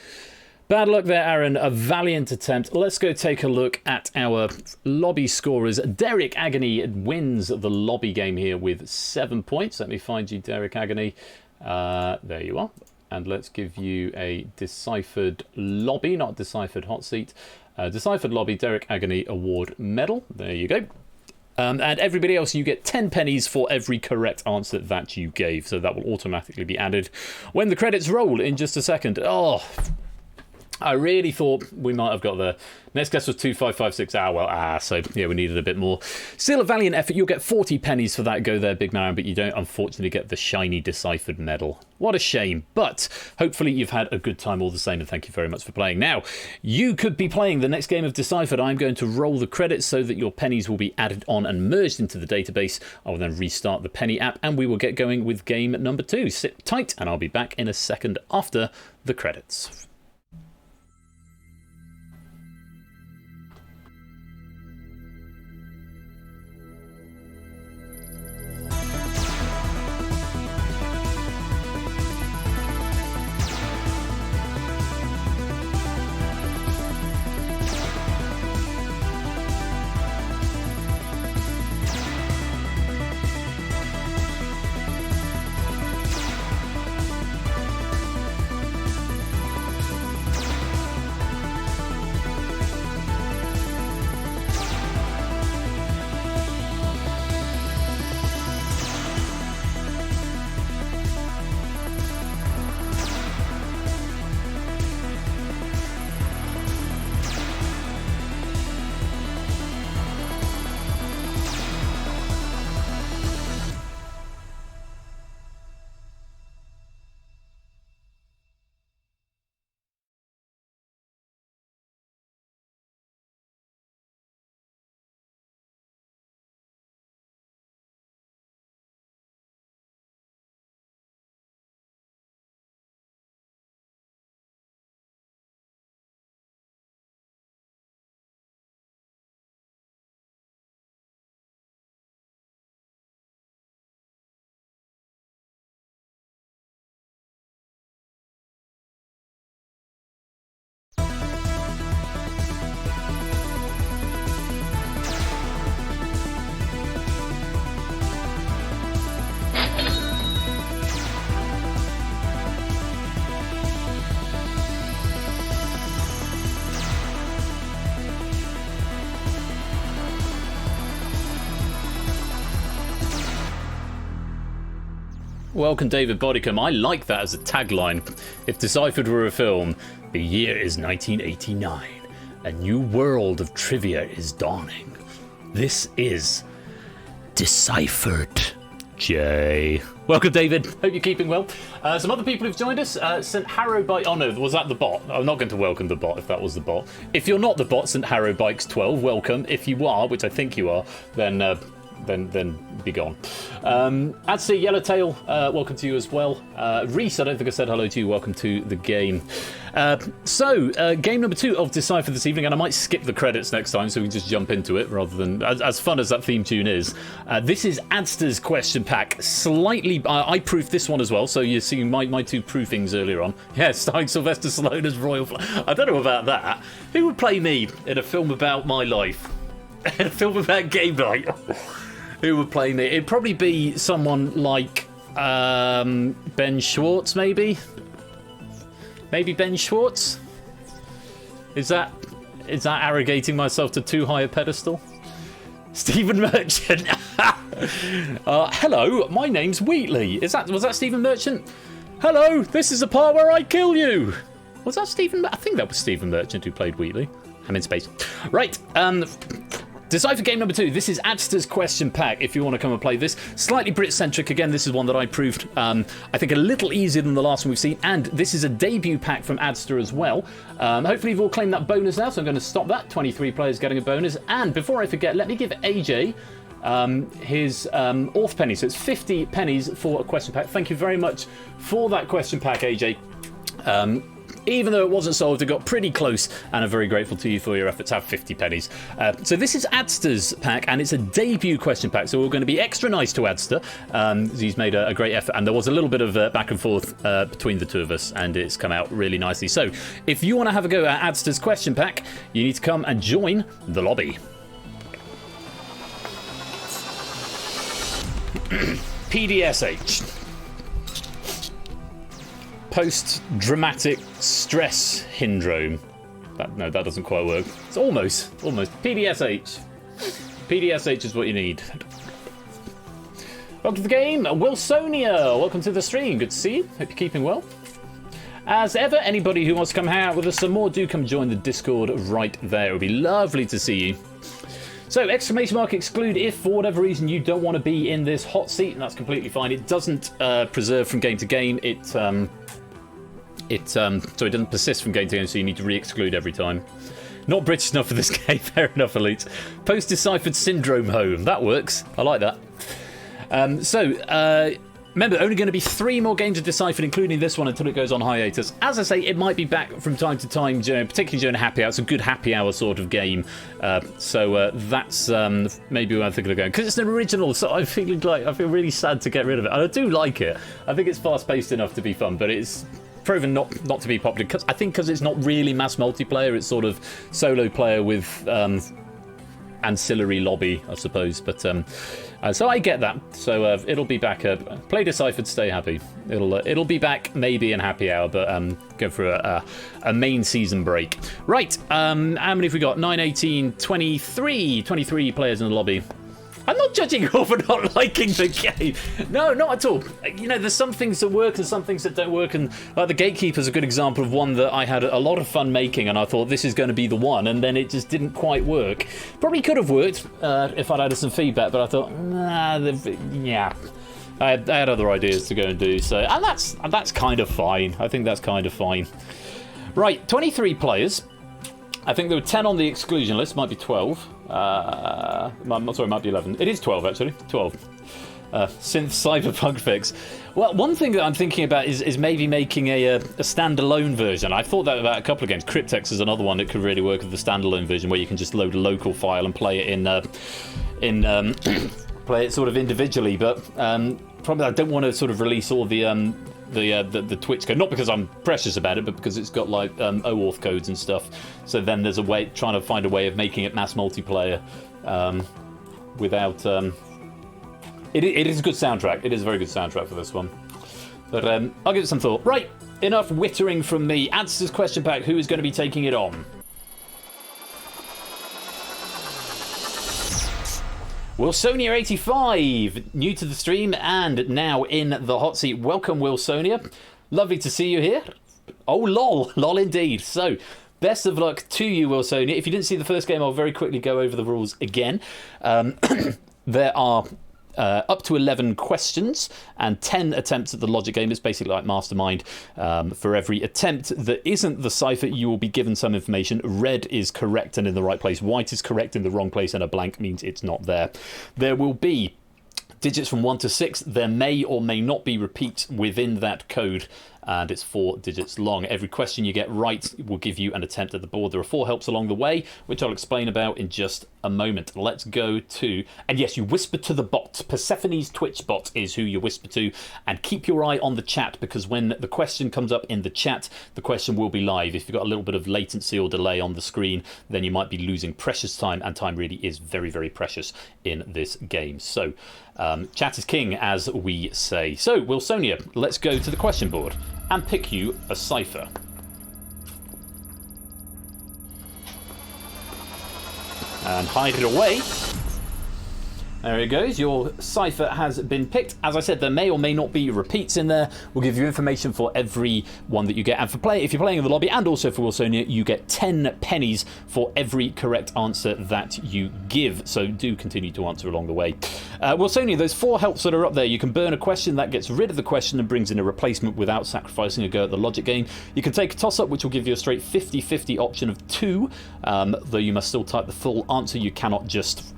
Bad luck there, Aaron. A valiant attempt. Let's go take a look at our lobby scorers. Derek Agony wins the lobby game here with 7 points. Let me find you, Derek Agony. There you are. And let's give you a Deciphered lobby, not Deciphered hot seat. Deciphered lobby, Derek Agony award medal. There you go. And everybody else, you get 10 pennies for every correct answer that you gave. So that will automatically be added when the credits roll in just a second. Oh, I really thought we might have got there. Next guess was 2556. So yeah, we needed a bit more. Still a valiant effort. You'll get 40 pennies for that go there, Big Marin, but you don't unfortunately get the shiny Deciphered medal. What a shame. But hopefully you've had a good time all the same, and thank you very much for playing. Now, you could be playing the next game of Deciphered. I'm going to roll the credits so that your pennies will be added on and merged into the database. I will then restart the penny app, and we will get going with game number 2. Sit tight, and I'll be back in a second after the credits. Welcome, David Bodicum. I like that as a tagline. If Deciphered were a film, the year is 1989. A new world of trivia is dawning. This is Deciphered. Jay. Welcome, David. Hope you're keeping well. Some other people who've joined us. St. Harrow Bike. Oh no, was that the bot? I'm not going to welcome the bot if that was the bot. If you're not the bot, St. Harrow Bikes 12, welcome. If you are, which I think you are, then be gone. Adsy Yellowtail, welcome to you as well. Reese, I don't think I said hello to you. Welcome to the game. So, game number 2 of Decipher this evening, and I might skip the credits next time so we can just jump into it rather than, as fun as that theme tune is. This is Adster's question pack. Slightly, I proofed this one as well, so you see my 2 proofings earlier on. Yeah, starring Sylvester Stallone as Royal I don't know about that. Who would play me in a film about my life? In a film about game night? Who would play me? It'd probably be someone like Ben Schwartz, maybe? Maybe Ben Schwartz? Is that arrogating myself to too high a pedestal? Stephen Merchant. Hello, my name's Wheatley. Was that Stephen Merchant? Hello, this is the part where I kill you. Was that Stephen? I think that was Stephen Merchant who played Wheatley. I'm in space. Right. Decipher game number 2. This is Adster's question pack, if you want to come and play this. Slightly Brit-centric. Again, this is one that I proved, I think, a little easier than the last one we've seen. And this is a debut pack from Adster as well. Hopefully you've all claimed that bonus now, so I'm going to stop that. 23 players getting a bonus. And before I forget, let me give AJ his auth penny. So it's 50 pennies for a question pack. Thank you very much for that question pack, AJ. even though it wasn't solved, it got pretty close, and I'm very grateful to you for your efforts. Have 50 pennies. So this is Adster's pack, and it's a debut question pack, so we're going to be extra nice to Adster. He's made a great effort, and there was a little bit of back and forth between the two of us, and it's come out really nicely. So if you want to have a go at Adster's question pack, you need to come and join the lobby. PDSH. Post-dramatic stress syndrome. No, that doesn't quite work. It's almost. PDSH. PDSH is what you need. Welcome to the game, Wilsonia. Welcome to the stream. Good to see you. Hope you're keeping well. As ever, anybody who wants to come hang out with us some more, do come join the Discord right there. It would be lovely to see you. So, exclamation mark exclude if for whatever reason you don't want to be in this hot seat, and that's completely fine. It doesn't preserve from game to game. So it doesn't persist from game to game, so you need to re-exclude every time. Not British enough for this game. Fair enough, Elite. Post-deciphered syndrome home. That works. I like that. Remember, only going to be 3 more games of Deciphered, including this one, until it goes on hiatus. As I say, it might be back from time to time, particularly during happy hour. It's a good happy hour sort of game. That's maybe where I'm thinking of going. Because it's an original, so I feel really sad to get rid of it. And I do like it. I think it's fast-paced enough to be fun, but it's proven not to be popular. Because it's not really mass multiplayer. It's sort of solo player with ancillary lobby, I suppose. But so I get that. So it'll be back. Play Deciphered, stay happy. It'll be back maybe in happy hour, but go for a main season break. Right. How many have we got? 9, 18, 23 players in the lobby. I'm not judging you for not liking the game. No, not at all. You know, there's some things that work and some things that don't work, and like the Gatekeeper's a good example of one that I had a lot of fun making, and I thought this is going to be the one, and then it just didn't quite work. Probably could have worked if I'd had some feedback, but I thought, yeah. I had other ideas to go and do, so and that's kind of fine. I think that's kind of fine. Right, 23 players. I think there were 10 on the exclusion list. Might be 12. Sorry, it might be 11. It is 12, actually. 12. Synth cyberpunk fix. Well, one thing that I'm thinking about is maybe making a standalone version. I thought that about a couple of games. Cryptex is another one that could really work with the standalone version, where you can just load a local file and play it play it sort of individually. But probably I don't want to sort of release all the Twitch code, not because I'm precious about it, but because it's got like OAuth codes and stuff. So then there's a way, trying to find a way of making it mass multiplayer without. It is a good soundtrack. It is a very good soundtrack for this one. But I'll give it some thought. Right, enough wittering from me. Answers question pack. Who is going to be taking it on? Wilsonia85, new to the stream and now in the hot seat. Welcome, Wilsonia. Lovely to see you here. Oh, lol indeed. So, best of luck to you, Wilsonia. If you didn't see the first game, I'll very quickly go over the rules again. There are up to 11 questions and 10 attempts at the logic game. It's basically like Mastermind. For every attempt that isn't the cipher, you will be given some information. Red is correct and in the right place. White is correct in the wrong place, and a blank means it's not there. There will be digits from 1 to 6. There may or may not be repeats within that code, and it's 4 digits long. Every question you get right will give you an attempt at the board. There are 4 helps along the way, which I'll explain about in just a moment. Let's go to... And yes, you whisper to the bot. Persephone's Twitch bot is who you whisper to. And keep your eye on the chat, because when the question comes up in the chat, the question will be live. If you've got a little bit of latency or delay on the screen, then you might be losing precious time, and time really is very, very precious in this game. So, chat is king, as we say. So, Wilsonia, let's go to the question board and pick you a cipher. And hide it away. There it goes. Your cipher has been picked. As I said, there may or may not be repeats in there. We'll give you information for every one that you get. And if you're playing in the lobby, and also for Wilsonia, you get 10 pennies for every correct answer that you give. So do continue to answer along the way. Wilsonia, those 4 helps that are up there, you can burn a question. That gets rid of the question and brings in a replacement without sacrificing a go at the logic game. You can take a toss-up, which will give you a straight 50-50 option of 2, though you must still type the full answer. You cannot just...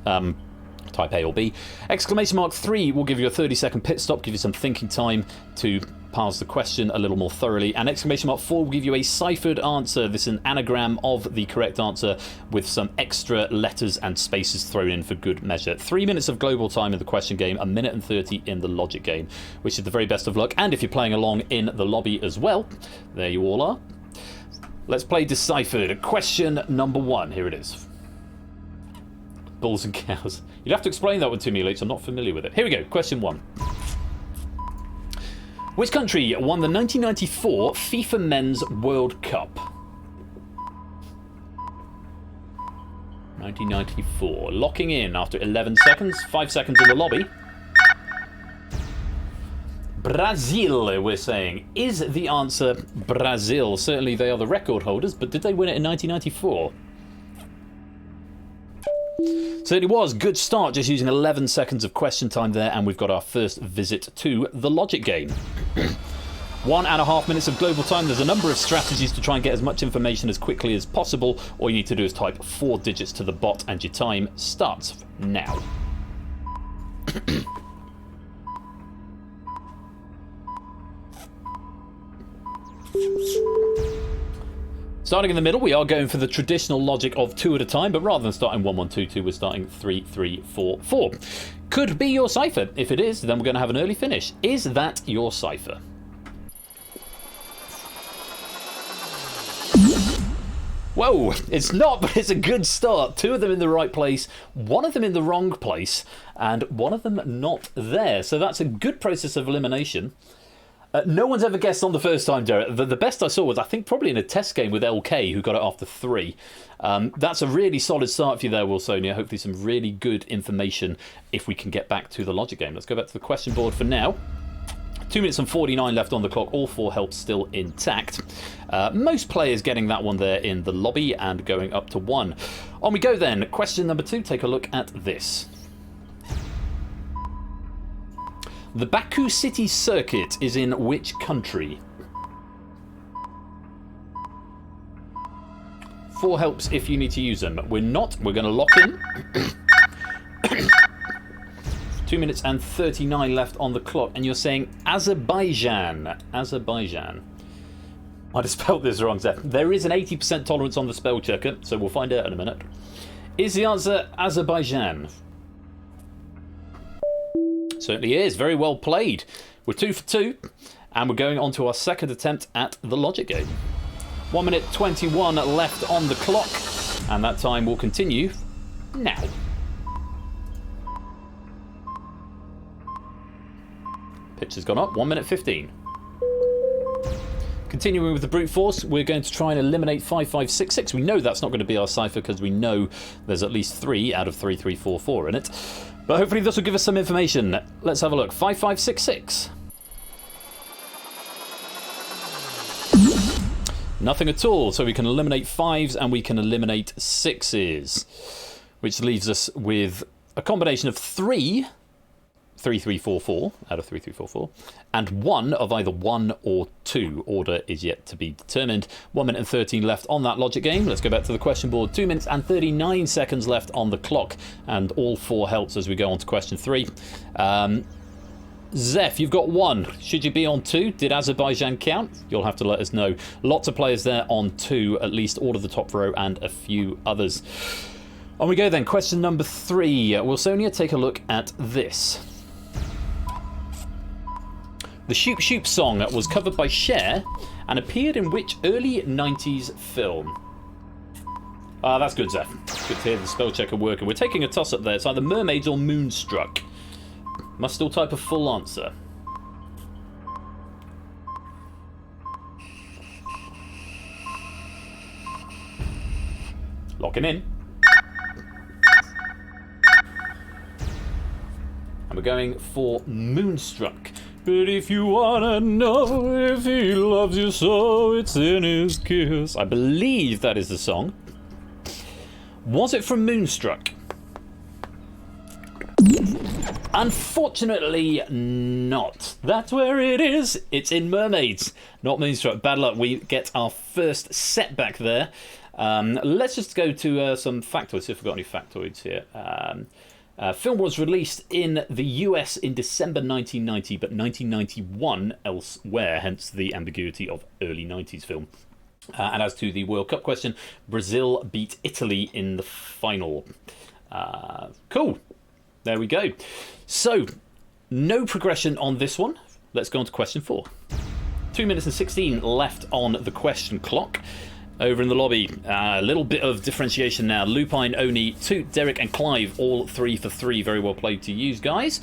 Type A or B. Exclamation mark 3 will give you a 30-second pit stop, give you some thinking time to parse the question a little more thoroughly. And exclamation mark 4 will give you a ciphered answer. This is an anagram of the correct answer with some extra letters and spaces thrown in for good measure. 3 minutes of global time in the question game, 1 minute and 30 in the logic game, which is the very best of luck. And if you're playing along in the lobby as well, there you all are. Let's play Deciphered. Question number 1. Here it is. Bulls and cows. You'd have to explain that one to me, Leach. I'm not familiar with it. Here we go. Question 1. Which country won the 1994 FIFA Men's World Cup? 1994. Locking in after 11 seconds. 5 seconds in the lobby. Brazil, we're saying. Is the answer Brazil? Certainly they are the record holders, but did they win it in 1994? Certainly was. Good start, just using 11 seconds of question time there, and we've got our first visit to the logic game. 1.5 minutes of global time. There's a number of strategies to try and get as much information as quickly as possible. All you need to do is type 4 digits to the bot, and your time starts now. Starting in the middle, we are going for the traditional logic of 2 at a time, but rather than starting 1, 1, 2, 2, we're starting 3, 3, 4, 4. Could be your cipher. If it is, then we're going to have an early finish. Is that your cipher? Whoa, it's not, but it's a good start. 2 of them in the right place, 1 of them in the wrong place, and 1 of them not there. So that's a good process of elimination. No one's ever guessed on the first time, Derek. The best I saw was, I think, probably in a test game with LK, who got it after 3. That's a really solid start for you there, Wilsonia. Hopefully some really good information if we can get back to the logic game. Let's go back to the question board for now. 2 minutes and 49 left on the clock. All 4 helps still intact. Most players getting that one there in the lobby and going up to 1. On we go then. Question number 2. Take a look at this. The Baku City Circuit is in which country? 4 helps if you need to use them. We're not. We're going to lock in. 2 minutes and 39 left on the clock. And you're saying Azerbaijan. Azerbaijan. Might have spelled this wrong, Zeph. There is an 80% tolerance on the spell checker, so we'll find out in a minute. Is the answer Azerbaijan? Certainly is. Very well played. We're 2 for 2, and we're going on to our second attempt at the logic game. 1 minute 21 left on the clock, and that time will continue now. Pitch has gone up. 1 minute 15. Continuing with the brute force, we're going to try and eliminate 5566. We know that's not going to be our cipher because we know there's at least 3 out of 3344 in it. But hopefully this will give us some information. Let's have a look. 5566. Nothing at all. So we can eliminate 5s and we can eliminate 6s. Which leaves us with a combination of 3... 3344 out of 3344, and 1 of either 1 or 2. Order is yet to be determined. 1 minute and 13 left on that logic game. Let's go back to the question board. 2 minutes and 39 seconds left on the clock, and all 4 helps as we go on to question 3. Zeph, you've got 1. Should you be on 2? Did Azerbaijan count? You'll have to let us know. Lots of players there on 2, at least all of the top row and a few others. On we go then. Question number 3. Will Sonia take a look at this? The Shoop Shoop song was covered by Cher and appeared in which early 90s film? Ah, that's good, Zeph. Good to hear the spell checker working. We're taking a toss-up there. It's either Mermaids or Moonstruck. Must still type a full answer. Locking in. And we're going for Moonstruck. But if you wanna know if he loves you so, it's in his kiss. I believe that is the song. Was it from Moonstruck? Unfortunately not. That's where it is. It's in Mermaids, not Moonstruck. Bad luck. We get our first setback there. Let's just go to some factoids, if we've got any factoids here. Film was released in the US in December 1990, but 1991 elsewhere, hence the ambiguity of early 90s film. And as to the World Cup question, Brazil beat Italy in the final. Cool. There we go. So, no progression on this one. Let's go on to question 4. 2 minutes and 16 left on the question clock. Over in the lobby, a little bit of differentiation now. Lupine, Oni, Toot, Derek and Clive, all 3 for 3. Very well played to use, guys.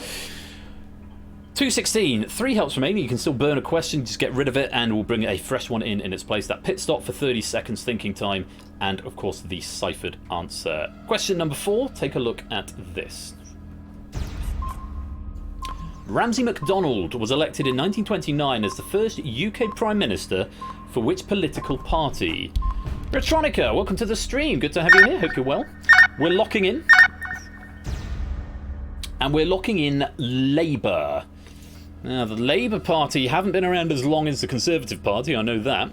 2:16, 3 helps remaining. You can still burn a question, just get rid of it, and we'll bring a fresh one in its place. That pit stop for 30 seconds thinking time, and of course the ciphered answer. Question number 4, take a look at this. Ramsay MacDonald was elected in 1929 as the first UK Prime Minister for which political party? Retronica, welcome to the stream. Good to have you here. Hope you're well. We're locking in. And we're locking in Labour. Now, the Labour Party haven't been around as long as the Conservative Party, I know that.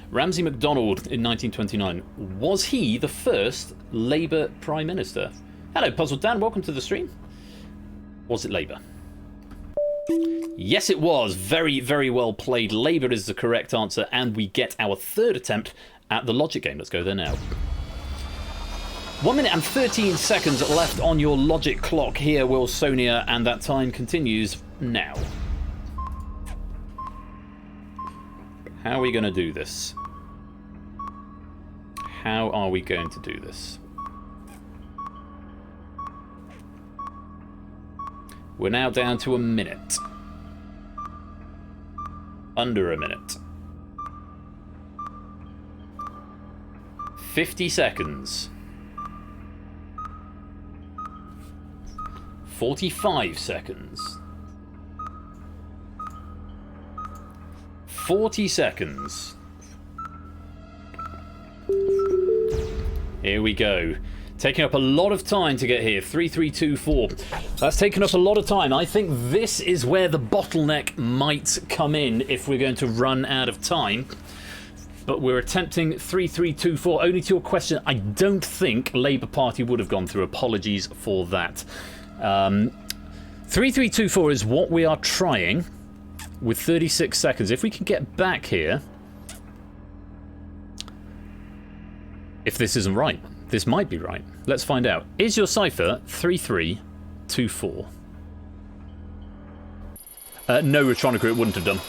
Ramsay MacDonald in 1929. Was he the first Labour Prime Minister? Hello, Puzzled Dan. Welcome to the stream. Was it Labour? Yes, it was. Very, very well played. Labour is the correct answer, and we get our 3rd attempt at the logic game. Let's go there now. 1 minute and 13 seconds left on your logic clock here, Wilsonia, and that time continues now. How are we going to do this? How are we going to do this? We're now down to a minute. Under a minute. 50 seconds. 45 seconds. 40 seconds. Here we go. Taking up a lot of time to get here. 3324. That's taken up a lot of time. I think this is where the bottleneck might come in if we're going to run out of time. But we're attempting 3324. Only to your question, I don't think Labour Party would have gone through. Apologies for that. 3324 is what we are trying with 36 seconds. If we can get back here. If this isn't right. This might be right. Let's find out. Is your cipher 3324? No, Retronica, it wouldn't have done.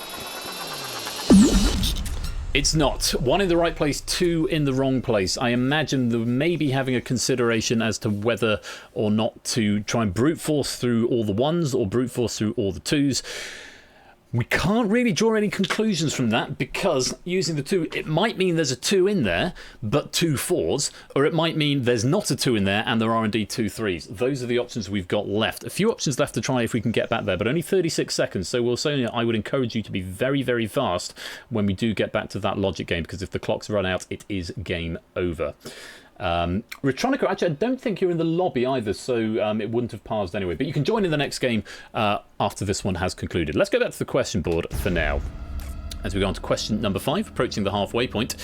It's not. 1 in the right place, 2 in the wrong place. I imagine they may be having a consideration as to whether or not to try and brute force through all the 1s or brute force through all the 2s. We can't really draw any conclusions from that because using the 2, it might mean there's a 2 in there, but 2 4s, or it might mean there's not a 2 in there and there are indeed 2 3s. Those are the options we've got left. A few options left to try if we can get back there, but only 36 seconds. So, Wilsonia, I would encourage you to be very, very fast when we do get back to that logic game, because if the clocks run out, it is game over. Retronica, actually, I don't think you're in the lobby either, so it wouldn't have paused anyway. But you can join in the next game after this one has concluded. Let's go back to the question board for now, as we go on to question number 5, approaching the halfway point.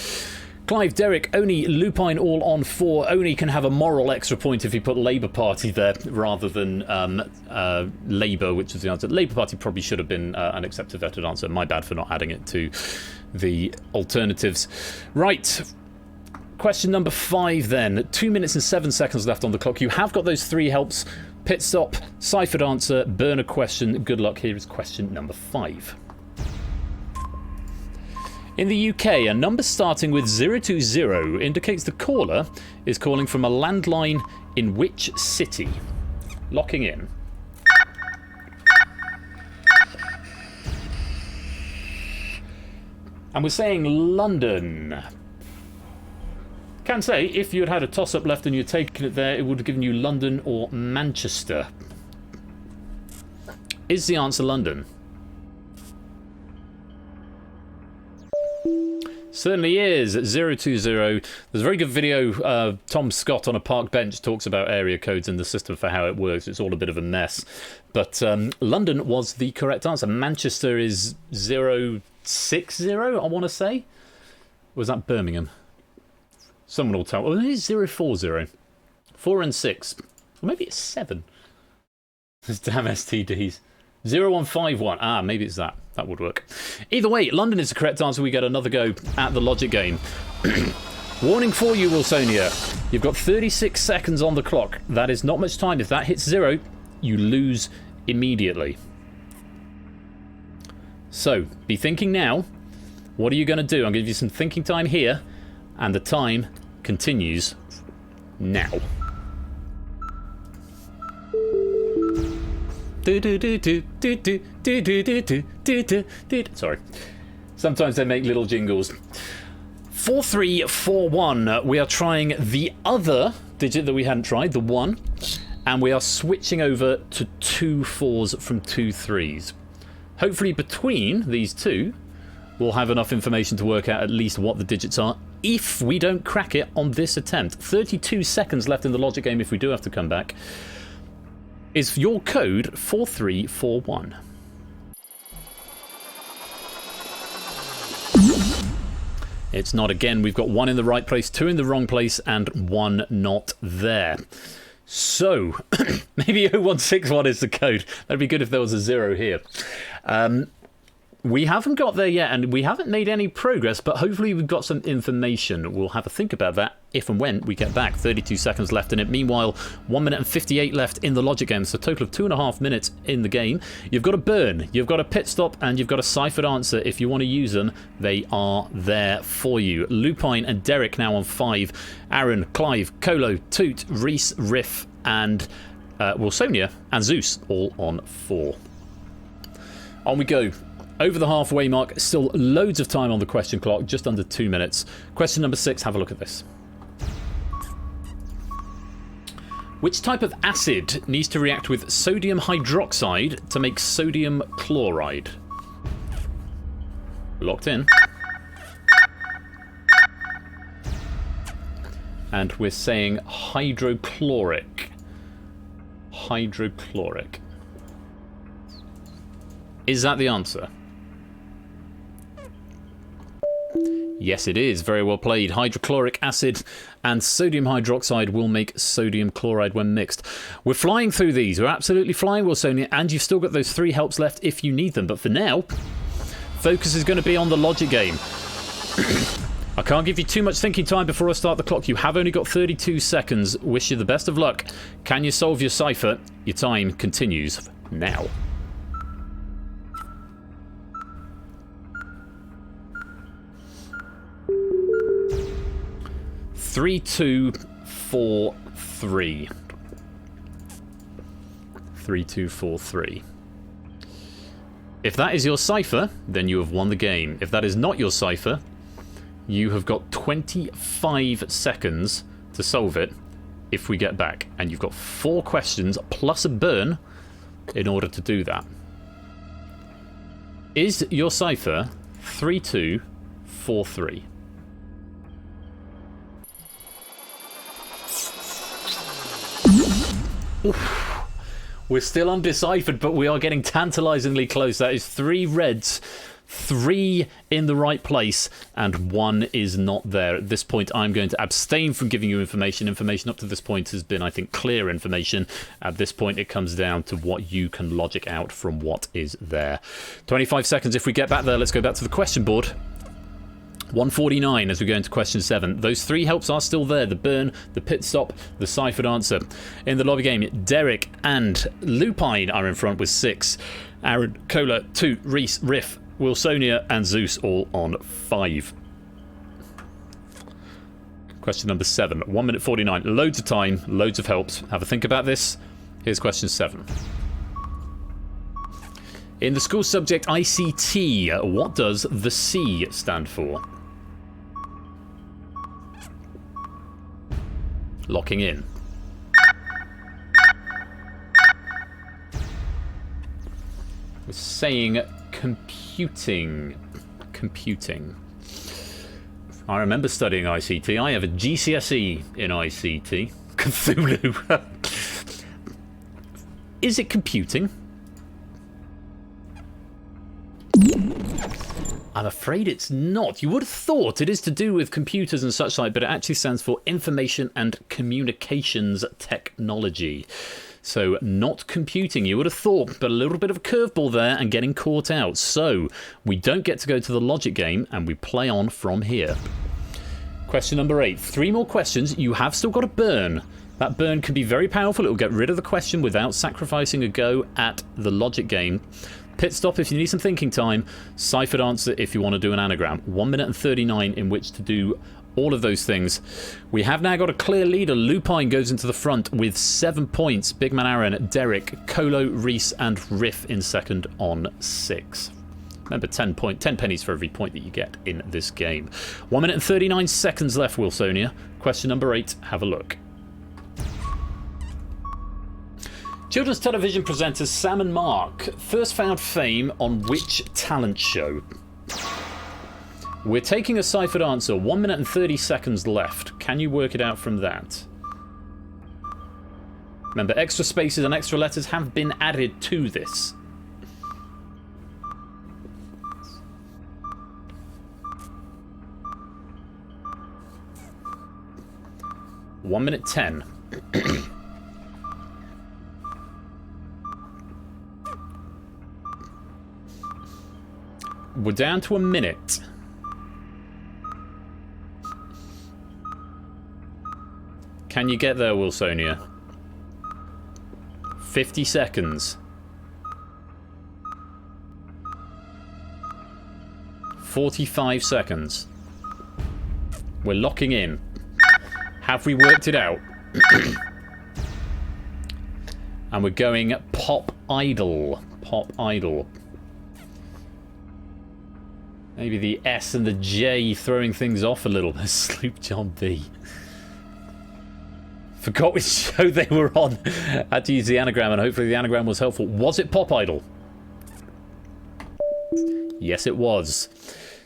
Clive, Derek, Oni, Lupine all on 4. Oni can have a moral extra point if he put Labour Party there rather than Labour, which is the answer. Labour Party probably should have been an accepted vetted answer. My bad for not adding it to the alternatives. Right. Question number 5 then. 2 minutes and 7 seconds left on the clock. You have got those 3 helps. Pit stop, ciphered answer, burn a question. Good luck. Here is question number 5. In the UK, a number starting with 020 indicates the caller is calling from a landline in which city? Locking in. And we're saying London. Can say, if you had a toss-up left and you'd taken it there, it would have given you London or Manchester. Is the answer London? Certainly is. 020. There's a very good video. Tom Scott on a park bench talks about area codes and the system for how it works. It's all a bit of a mess. But London was the correct answer. Manchester is 060, I want to say. Or was that Birmingham? Someone will tell. Oh, it is 040. 4 and 6. Or maybe it's 7. Damn STDs. 0151. Ah, maybe it's that. That would work. Either way, London is the correct answer. We get another go at the logic game. Warning for you, Wilsonia. You've got 36 seconds on the clock. That is not much time. If that hits 0, you lose immediately. So, be thinking now. What are you going to do? I'm going to give you some thinking time here. And the time continues now. Sorry. Sometimes they make little jingles. 4341. We are trying the other digit that we hadn't tried, the 1. And we are switching over to 2 4s from 2 3s. Hopefully between these two, we'll have enough information to work out at least what the digits are if we don't crack it on this attempt. 32 seconds left in the logic game if we do have to come back. Is your code 4341? It's not again. We've got 1 in the right place, 2 in the wrong place, and 1 not there. So, maybe 0161 is the code. That'd be good if there was a 0 here. We haven't got there yet, and we haven't made any progress, but hopefully we've got some information. We'll have a think about that if and when we get back. 32 seconds left in it. Meanwhile, 1 minute and 58 left in the logic game. So a total of 2.5 minutes in the game. You've got a burn, you've got a pit stop, and you've got a ciphered answer. If you want to use them, they are there for you. Lupine and Derek now on 5. Aaron, Clive, Colo, Toot, Reese, Riff, and Wilsonia and Zeus all on 4. On we go. Over the halfway mark, still loads of time on the question clock, just under 2 minutes. Question number 6, have a look at this. Which type of acid needs to react with sodium hydroxide to make sodium chloride? Locked in. And we're saying hydrochloric. Hydrochloric. Is that the answer? Yes, it is. Very well played. Hydrochloric acid and sodium hydroxide will make sodium chloride when mixed. We're flying through these. We're absolutely flying, Wilsonia, and you've still got those 3 helps left if you need them. But for now, focus is going to be on the logic game. I can't give you too much thinking time before I start the clock. You have only got 32 seconds. Wish you the best of luck. Can you solve your cipher? Your time continues now. Three, 2, 4, 3. 3, 2, 4, 3. If that is your cipher, then you have won the game. If that is not your cipher, you have got 25 seconds to solve it if we get back. And you've got 4 questions plus a burn in order to do that. Is your cipher 3, 2, 4, 3? Oof. We're still undeciphered, but we are getting tantalizingly close. That is 3 reds, 3 in the right place, and 1 is not there. At this point, I'm going to abstain from giving you information. Information up to this point has been, I think, clear information. At this point, it comes down to what you can logic out from what is there. 25 seconds. If we get back there, let's go back to the question board. 149 as we go into question 7. Those 3 helps are still there. The burn, the pit stop, the ciphered answer. In the lobby game, Derek and Lupine are in front with 6. Aaron, Cola, 2, Reese, Riff, Wilsonia and Zeus all on 5. Question number 7. 1 minute 49. Loads of time, loads of helps. Have a think about this. Here's question 7. In the school subject ICT, what does the C stand for? Locking in. We're saying computing. Computing. I remember studying ICT. I have a GCSE in ICT. Cthulhu. Is it computing? I'm afraid it's not. You would have thought it is to do with computers and such like, but it actually stands for Information and Communications Technology. So not computing, you would have thought, but a little bit of a curveball there and getting caught out. So we don't get to go to the logic game and we play on from here. Question number 8. 3 more questions. You have still got a burn. That burn can be very powerful. It will get rid of the question without sacrificing a go at the logic game. Pit stop if you need some thinking time. Ciphered answer if you want to do an anagram. 1 minute and 39 in which to do all of those things. We have now got a clear leader. Lupine goes into the front with 7 points. Big Man Aaron, Derek, Colo, Reese and Riff in second on 6. Remember, 10 pennies for every point that you get in this game. 1 minute and 39 seconds left, Wilsonia. Question number 8, have a look. Children's television presenters Sam and Mark first found fame on which talent show? We're taking a ciphered answer. 1 minute and 30 seconds left. Can you work it out from that? Remember, extra spaces and extra letters have been added to this. One minute 10. We're down to a minute. Can you get there, Wilsonia? 50 seconds. 45 seconds. We're locking in. Have we worked it out? And we're going Pop Idol. Pop Idol. Maybe the S and the J throwing things off a little bit. Sloop John B. Forgot which show they were on. Had to use the anagram, and hopefully the anagram was helpful. Was it Pop Idol? Yes, it was.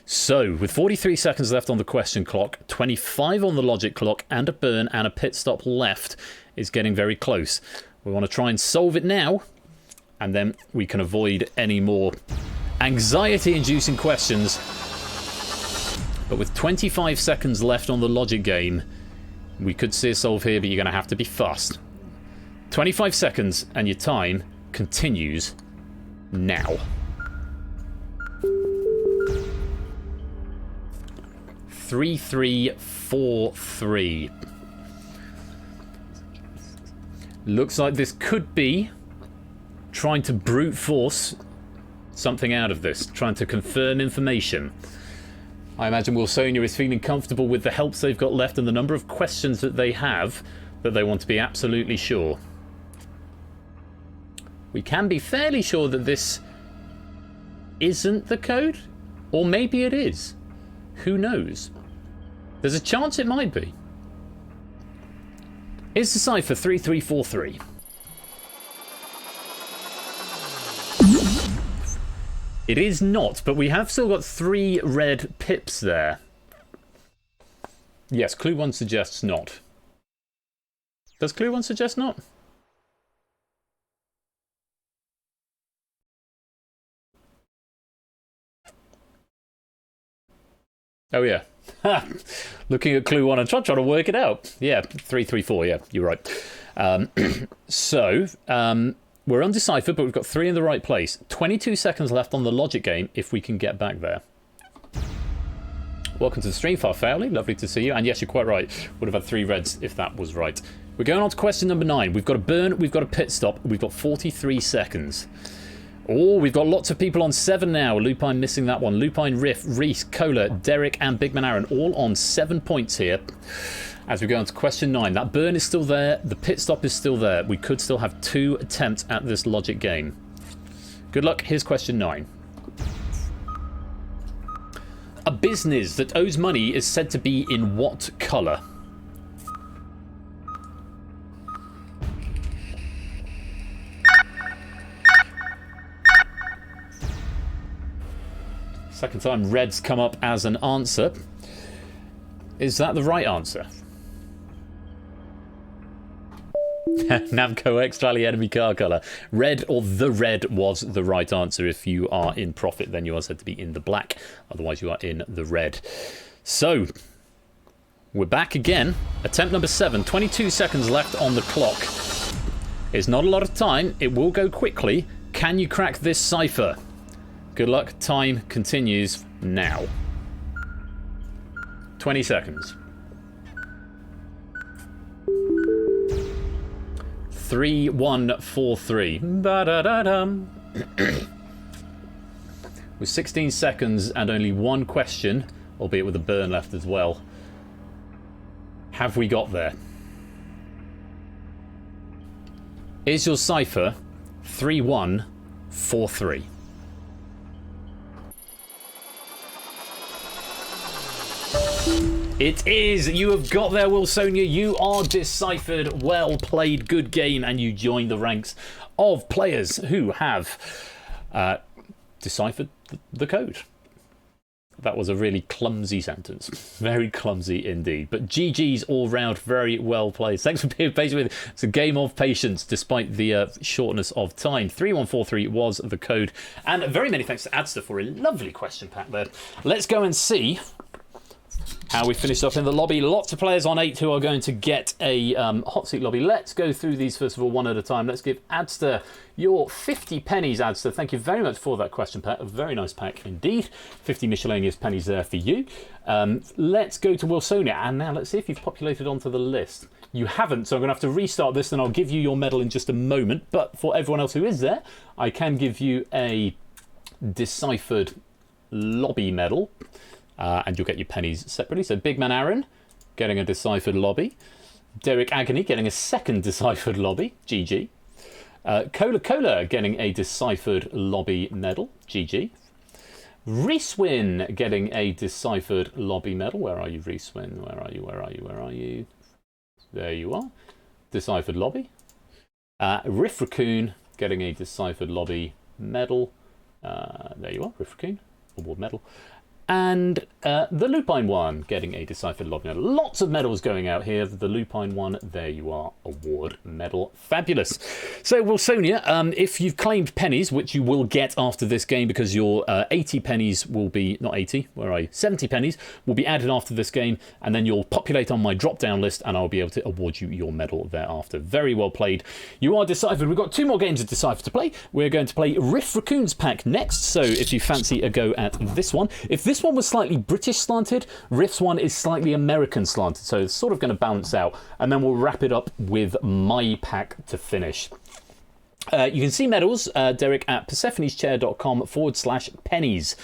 So, with 43 seconds left on the question clock, 25 on the logic clock, and a burn and a pit stop left, is getting very close. We want to try and solve it now, and then we can avoid any more anxiety-inducing questions. But with 25 seconds left on the logic game, we could see a solve here, but you're going to have to be fast. 25 seconds, and your time continues now. 3343. Looks like this could be trying to brute force something out of this, trying to confirm information. I imagine Wilsonia is feeling comfortable with the helps they've got left and the number of questions that they have, that they want to be absolutely sure. We can be fairly sure that this isn't the code, or maybe it is. Who knows? There's a chance it might be. Is the cipher 3343? It is not, but we have still got 3 red pips there. Yes, clue 1 suggests not. Does clue 1 suggest not? Oh yeah. Looking at clue 1 and trying to work it out. Yeah, 334, yeah, you're right. We're undeciphered, but we've got 3 in the right place. 22 seconds left on the logic game if we can get back there. Welcome to the stream, Farfowley. Lovely to see you. And yes, you're quite right. Would have had 3 reds if that was right. We're going on to question number 9. We've got a burn, we've got a pit stop, we've got 43 seconds. Oh, we've got lots of people on 7 now. Lupine missing that one. Lupine, Riff, Reese, Cola, Derek and Big Man Aaron all on 7 points here. As we go on to question 9, that burn is still there, the pit stop is still there. We could still have 2 attempts at this logic game. Good luck, here's question 9. A business that owes money is said to be in what colour? Second time red's come up as an answer. Is that the right answer? Namco X Rally enemy car colour. Red or the red was the right answer. If you are in profit, then you are said to be in the black. Otherwise, you are in the red. So, we're back again. Attempt number 7. 22 seconds left on the clock. It's not a lot of time. It will go quickly. Can you crack this cipher? Good luck. Time continues now. 20 seconds. 3143. Ba-da-da-dum. With 16 seconds and only one question, albeit with a burn left as well. Have we got there? Is your cipher 3143? It is. You have got there, Wilsonia. You are deciphered. Well played. Good game. And you join the ranks of players who have deciphered the code. That was a really clumsy sentence. Very clumsy indeed. But GG's all round. Very well played. Thanks for being patient with it. It's a game of patience despite the shortness of time. 3143 was the code. And very many thanks to Adster for a lovely question pack there. Let's go and see how we finished off in the lobby. Lots of players on 8 who are going to get a hot seat lobby. Let's go through these first of all one at a time. Let's give Adster your 50 pennies, Adster. Thank you very much for that question pack. A very nice pack indeed. 50 miscellaneous pennies there for you. Let's go to Wilsonia. And now let's see if you've populated onto the list. You haven't, so I'm going to have to restart this and I'll give you your medal in just a moment. But for everyone else who is there, I can give you a deciphered lobby medal. And you'll get your pennies separately. So Big Man Aaron getting a deciphered lobby. Derek Agony getting a second deciphered lobby. GG. Cola getting a deciphered lobby medal. GG. Reeswin getting a deciphered lobby medal. Where are you, Reeswin? Where are you? Where are you? Where are you? There you are. Deciphered lobby. Riff Raccoon getting a deciphered lobby medal. There you are, Riff Raccoon. Award medal. And the Lupine one getting a deciphered lobby medal. Lots of medals going out here. The Lupine one, there you are, award medal. Fabulous. So, Wilsonia, if you've claimed pennies, which you will get after this game because your 80 pennies will be, not 80, where are you? 70 pennies will be added after this game, and then you'll populate on my drop-down list, and I'll be able to award you your medal thereafter. Very well played. You are deciphered. We've got 2 more games of Decipher to play. We're going to play Riff Raccoon's pack next, so if you fancy a go at this one. If this one was slightly British slanted, Riff's one is slightly American slanted, so it's sort of going to balance out, and then we'll wrap it up with my pack to finish. You can see medals, Derek, at persephoneschair.com/pennies,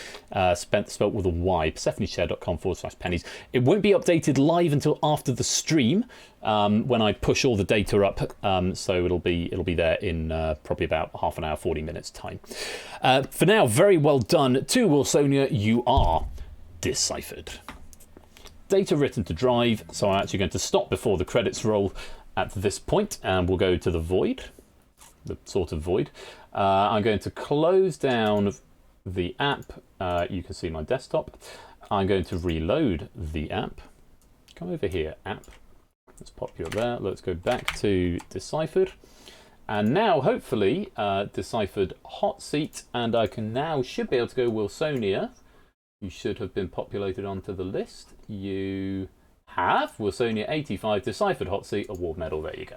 spelt with a Y, persephoneschair.com/pennies. It won't be updated live until after the stream, when I push all the data up, so it'll be there in probably about half an hour, 40 minutes time. For now, very well done to Wilsonia. You are deciphered. Data written to drive, so I'm actually going to stop before the credits roll at this point, and we'll go to the void, the sort of void. I'm going to close down the app. You can see my desktop. I'm going to reload the app. Come over here, app. Let's pop you up there. Let's go back to Deciphered. And now, hopefully, Deciphered hot seat. And I can now, should be able to go Wilsonia. You should have been populated onto the list. You have. Wilsonia 85, Deciphered hot seat, award medal. There you go.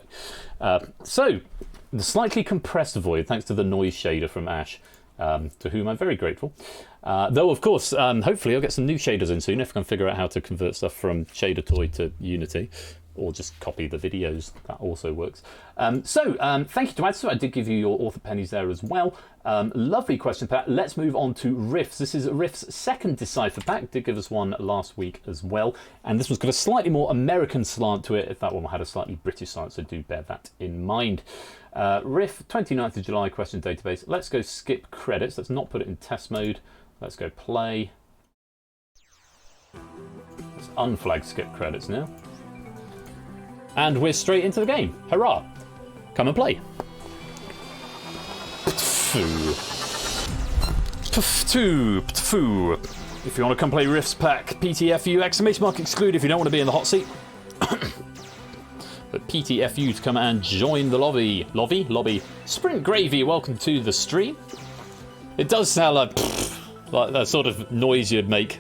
So, the slightly compressed void, thanks to the noise shader from Ash, to whom I'm very grateful. Though, of course, hopefully I'll get some new shaders in soon if I can figure out how to convert stuff from Shader Toy to Unity. Or just copy the videos. That also works. Thank you to Adster. I did give you your author pennies there as well. Lovely question, Pat. Let's move on to Riffs. This is Riff's second Decipher pack. Did give us one last week as well. And this one's got a slightly more American slant to it. If that one had a slightly British slant, so do bear that in mind. Riff, 29th of July, question database. Let's go skip credits. Let's not put it in test mode. Let's go play. Let's unflag skip credits now. And we're straight into the game. Hurrah! Come and play. If you want to come play Riffs pack, PTFU, exclamation mark exclude if you don't want to be in the hot seat. But PTFU to come and join the lobby. Lobby. Sprint Gravy, welcome to the stream. It does sound like that sort of noise you'd make.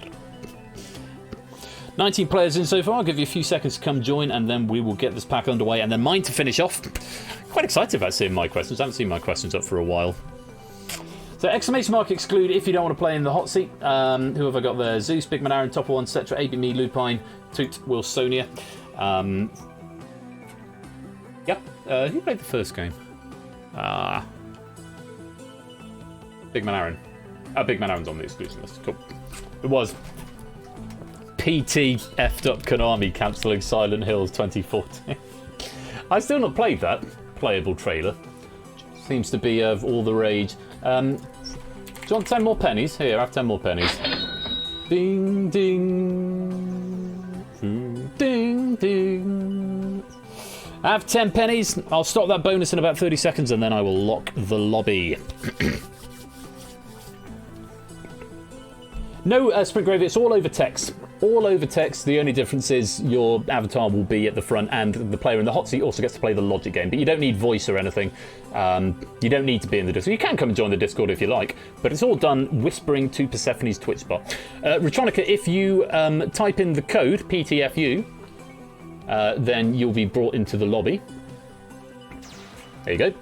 19 players in so far. I'll give you a few seconds to come join, and then we will get this pack underway. And then mine to finish off. Quite excited about seeing my questions. I haven't seen my questions up for a while. So exclamation mark exclude if you don't want to play in the hot seat. Who have I got there? Zeus, Big Man Aaron, Topper One, Cetra, AB Me, Lupine, Toot, Wilsonia. Who played the first game? Big Man Aaron. Big Man Aaron's on the exclusion list. Cool. It was PT effed up Konami cancelling Silent Hills 2014. I've still not played that playable trailer. Seems to be of all the rage. Do you want 10 more pennies? Here, have 10 more pennies. Ding, ding. Ding, ding. I have 10 pennies. I'll stop that bonus in about 30 seconds and then I will lock the lobby. No Sprint Gravy, it's all over text. All over text. The only difference is your avatar will be at the front and the player in the hot seat also gets to play the logic game. But you don't need voice or anything. You don't need to be in the Discord. You can come and join the Discord if you like. But it's all done whispering to Persephone's Twitch bot. Retronica, if you type in the code, PTFU, then you'll be brought into the lobby. There you go.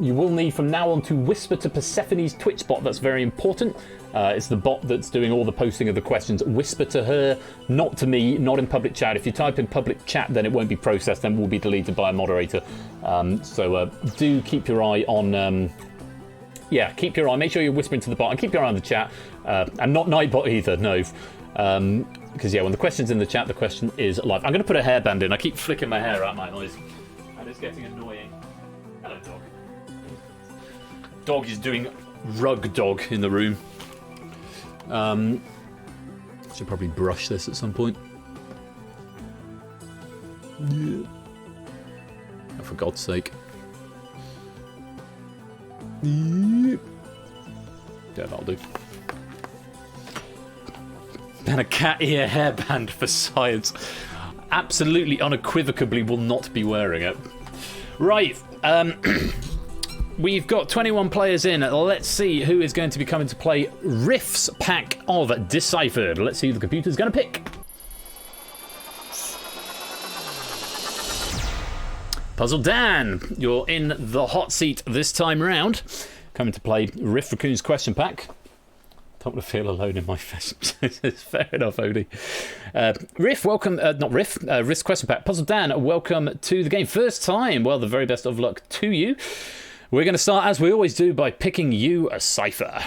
You will need from now on to whisper to Persephone's Twitch bot. That's very important. It's the bot that's doing all the posting of the questions. Whisper to her, not to me, not in public chat. If you type in public chat, then it won't be processed, then will be deleted by a moderator. So do keep your eye on... keep your eye. Make sure you're whispering to the bot and keep your eye on the chat. And not Nightbot either, no. Because, when the question's in the chat, the question is live. I'm going to put a hairband in. I keep flicking my hair out, my noise. And it's getting annoying. Hello, dog. Dog is doing rug dog in the room. Should probably brush this at some point. Yeah. Oh, for God's sake. Yeah, that'll do. And a cat ear hairband for science. Absolutely unequivocally will not be wearing it. Right. We've got 21 players in. Let's see who is going to be coming to play Riff's pack of Deciphered. Let's see who the computer's going to pick. Puzzle Dan, you're in the hot seat this time round. Coming to play Riff Raccoon's question pack. Don't want to feel alone in my face. It's fair enough, Odie. Riff, welcome. Not Riff, Riff's question pack. Puzzle Dan, welcome to the game. First time. Well, the very best of luck to you. We're going to start, as we always do, by picking you a cipher.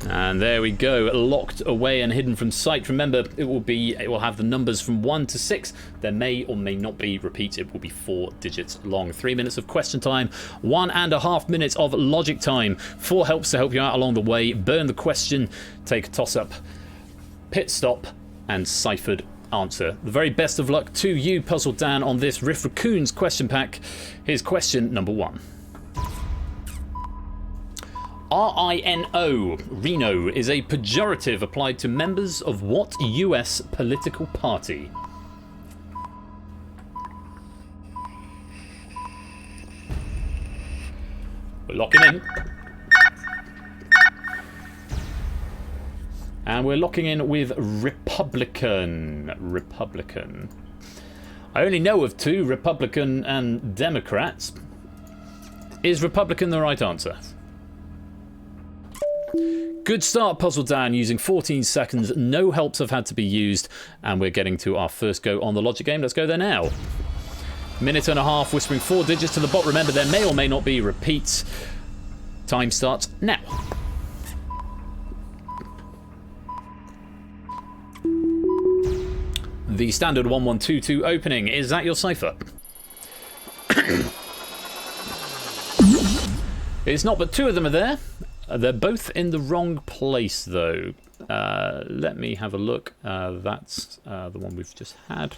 And there we go, locked away and hidden from sight. Remember, it will have the numbers from 1 to 6. There may or may not be repeats. It will be 4 digits long. 3 minutes of question time, 1.5 minutes of logic time. 4 helps to help you out along the way. Burn the question, take a toss-up, pit stop, and ciphered answer. The very best of luck to you, Puzzle Dan, on this Riff Raccoon's question pack. Here's question number 1. Rhino, is a pejorative applied to members of what US political party? We're locking in. And we're locking in with Republican. I only know of 2, Republican and Democrats. Is Republican the right answer? Good start, Puzzle Dan, using 14 seconds. No helps have had to be used. And we're getting to our first go on the logic game. Let's go there now. 1.5 whispering 4 digits to the bot. Remember, there may or may not be repeats. Time starts now. The standard 1122 opening. Is that your cipher? It's not, but 2 of them are there. They're both in the wrong place, though. Let me have a look. That's the one we've just had.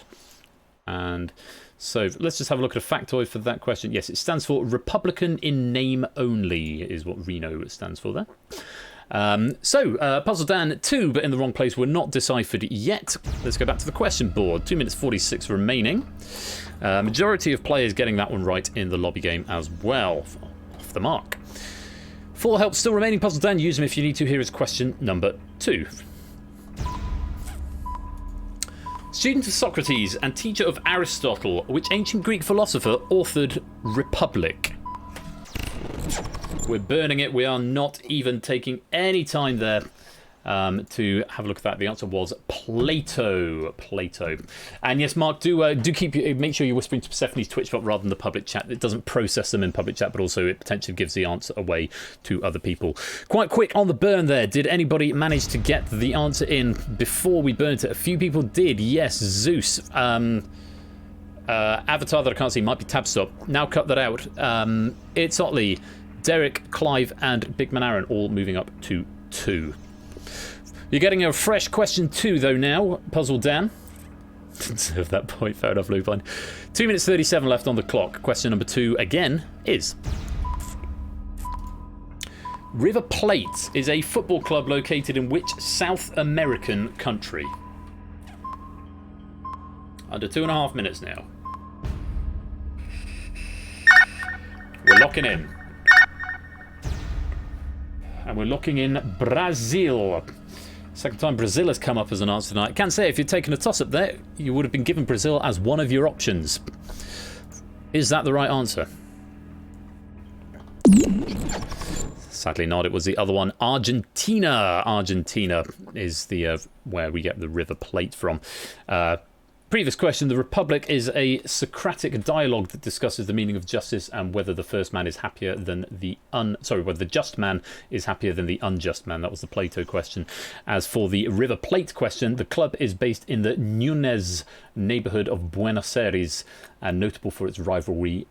And so let's just have a look at a factoid for that question. Yes, it stands for Republican in name only, is what Reno stands for there. Puzzle Dan 2, but in the wrong place. We're not deciphered yet. Let's go back to the question board. 2 minutes 46 remaining. Majority of players getting that one right in the lobby game as well. Off the mark. 4 help still remaining. Puzzle Dan, use them if you need to. Here is question number 2. Student of Socrates and teacher of Aristotle, which ancient Greek philosopher authored Republic? We're burning it. We are not even taking any time there to have a look at that. The answer was Plato. Plato. And yes, Mark, do make sure you're whispering to Persephone's Twitch bot rather than the public chat. It doesn't process them in public chat, but also it potentially gives the answer away to other people. Quite quick on the burn there. Did anybody manage to get the answer in before we burnt it? A few people did. Yes, Zeus. Avatar that I can't see might be tab stop. Now cut that out. It's Otley, Derek, Clive, and Big Man Aaron all moving up to 2. You're getting a fresh question 2 though now, Puzzle Dan. Didn't serve that point, fair enough, Lupine. 2 minutes 37 left on the clock. Question number 2 again is: River Plate is a football club located in which South American country? Under 2.5 minutes now. We're locking in. And we're locking in Brazil. Second time Brazil has come up as an answer tonight. I can say if you'd taken a toss-up there, you would have been given Brazil as one of your options. Is that the right answer? Sadly not. It was the other one. Argentina. Argentina is the where we get the River Plate from. Previous question: the Republic is a Socratic dialogue that discusses the meaning of justice and whether the first man is happier than the whether the just man is happier than the unjust man. That was the Plato question. As for the River Plate question, the club is based in the Núñez neighborhood of Buenos Aires and notable for its rivalry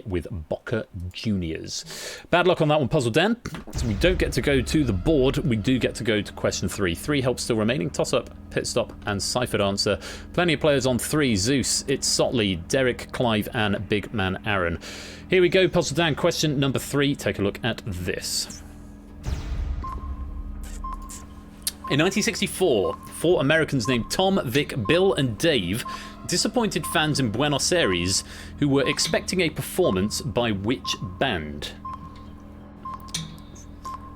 with Boca Juniors. Bad luck on that one, Puzzle Dan. So we don't get to go to the board. We do get to go to question 3. 3 help still remaining. Toss up, pit stop, and ciphered answer. Plenty of players on 3. Zeus, It's Sotley, Derek, Clive, and Big Man Aaron. Here we go, Puzzle Dan. Question number 3. Take a look at this. In 1964, 4 Americans named Tom, Vic, Bill, and Dave disappointed fans in Buenos Aires who were expecting a performance by which band?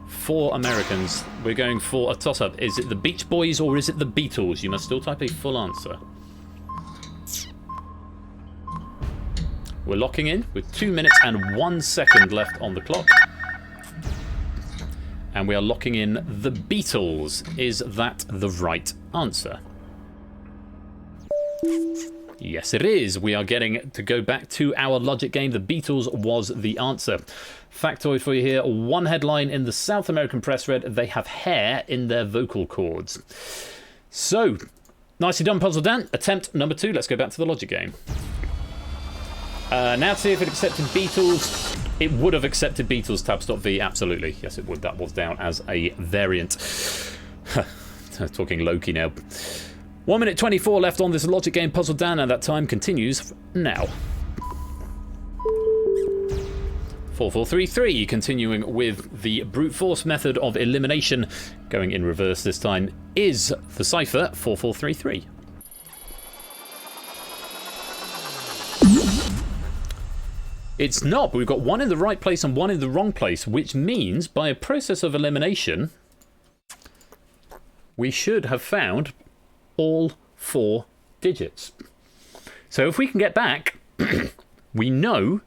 4 Americans. We're going for a toss-up. Is it the Beach Boys or is it the Beatles? You must still type a full answer. We're locking in with 2 minutes and 1 second left on the clock. And we are locking in the Beatles. Is that the right answer? Yes, it is. We are getting to go back to our logic game. The Beatles was the answer. Factoid for you here. 1 headline in the South American press read, they have hair in their vocal cords. So, nicely done, Puzzle Dan. Attempt number 2. Let's go back to the logic game. Now to see if it accepted Beatles. It would have accepted Beatles tab.v, absolutely. Yes, it would. That was down as a variant. Talking Loki now. 1 minute 24 left on this logic game, Puzzle Dan, and that time continues now. 4433, continuing with the brute force method of elimination, going in reverse this time, is the cipher 4433. It's not, but we've got 1 in the right place and 1 in the wrong place, which means by a process of elimination, we should have found all 4 digits. So if we can get back, we know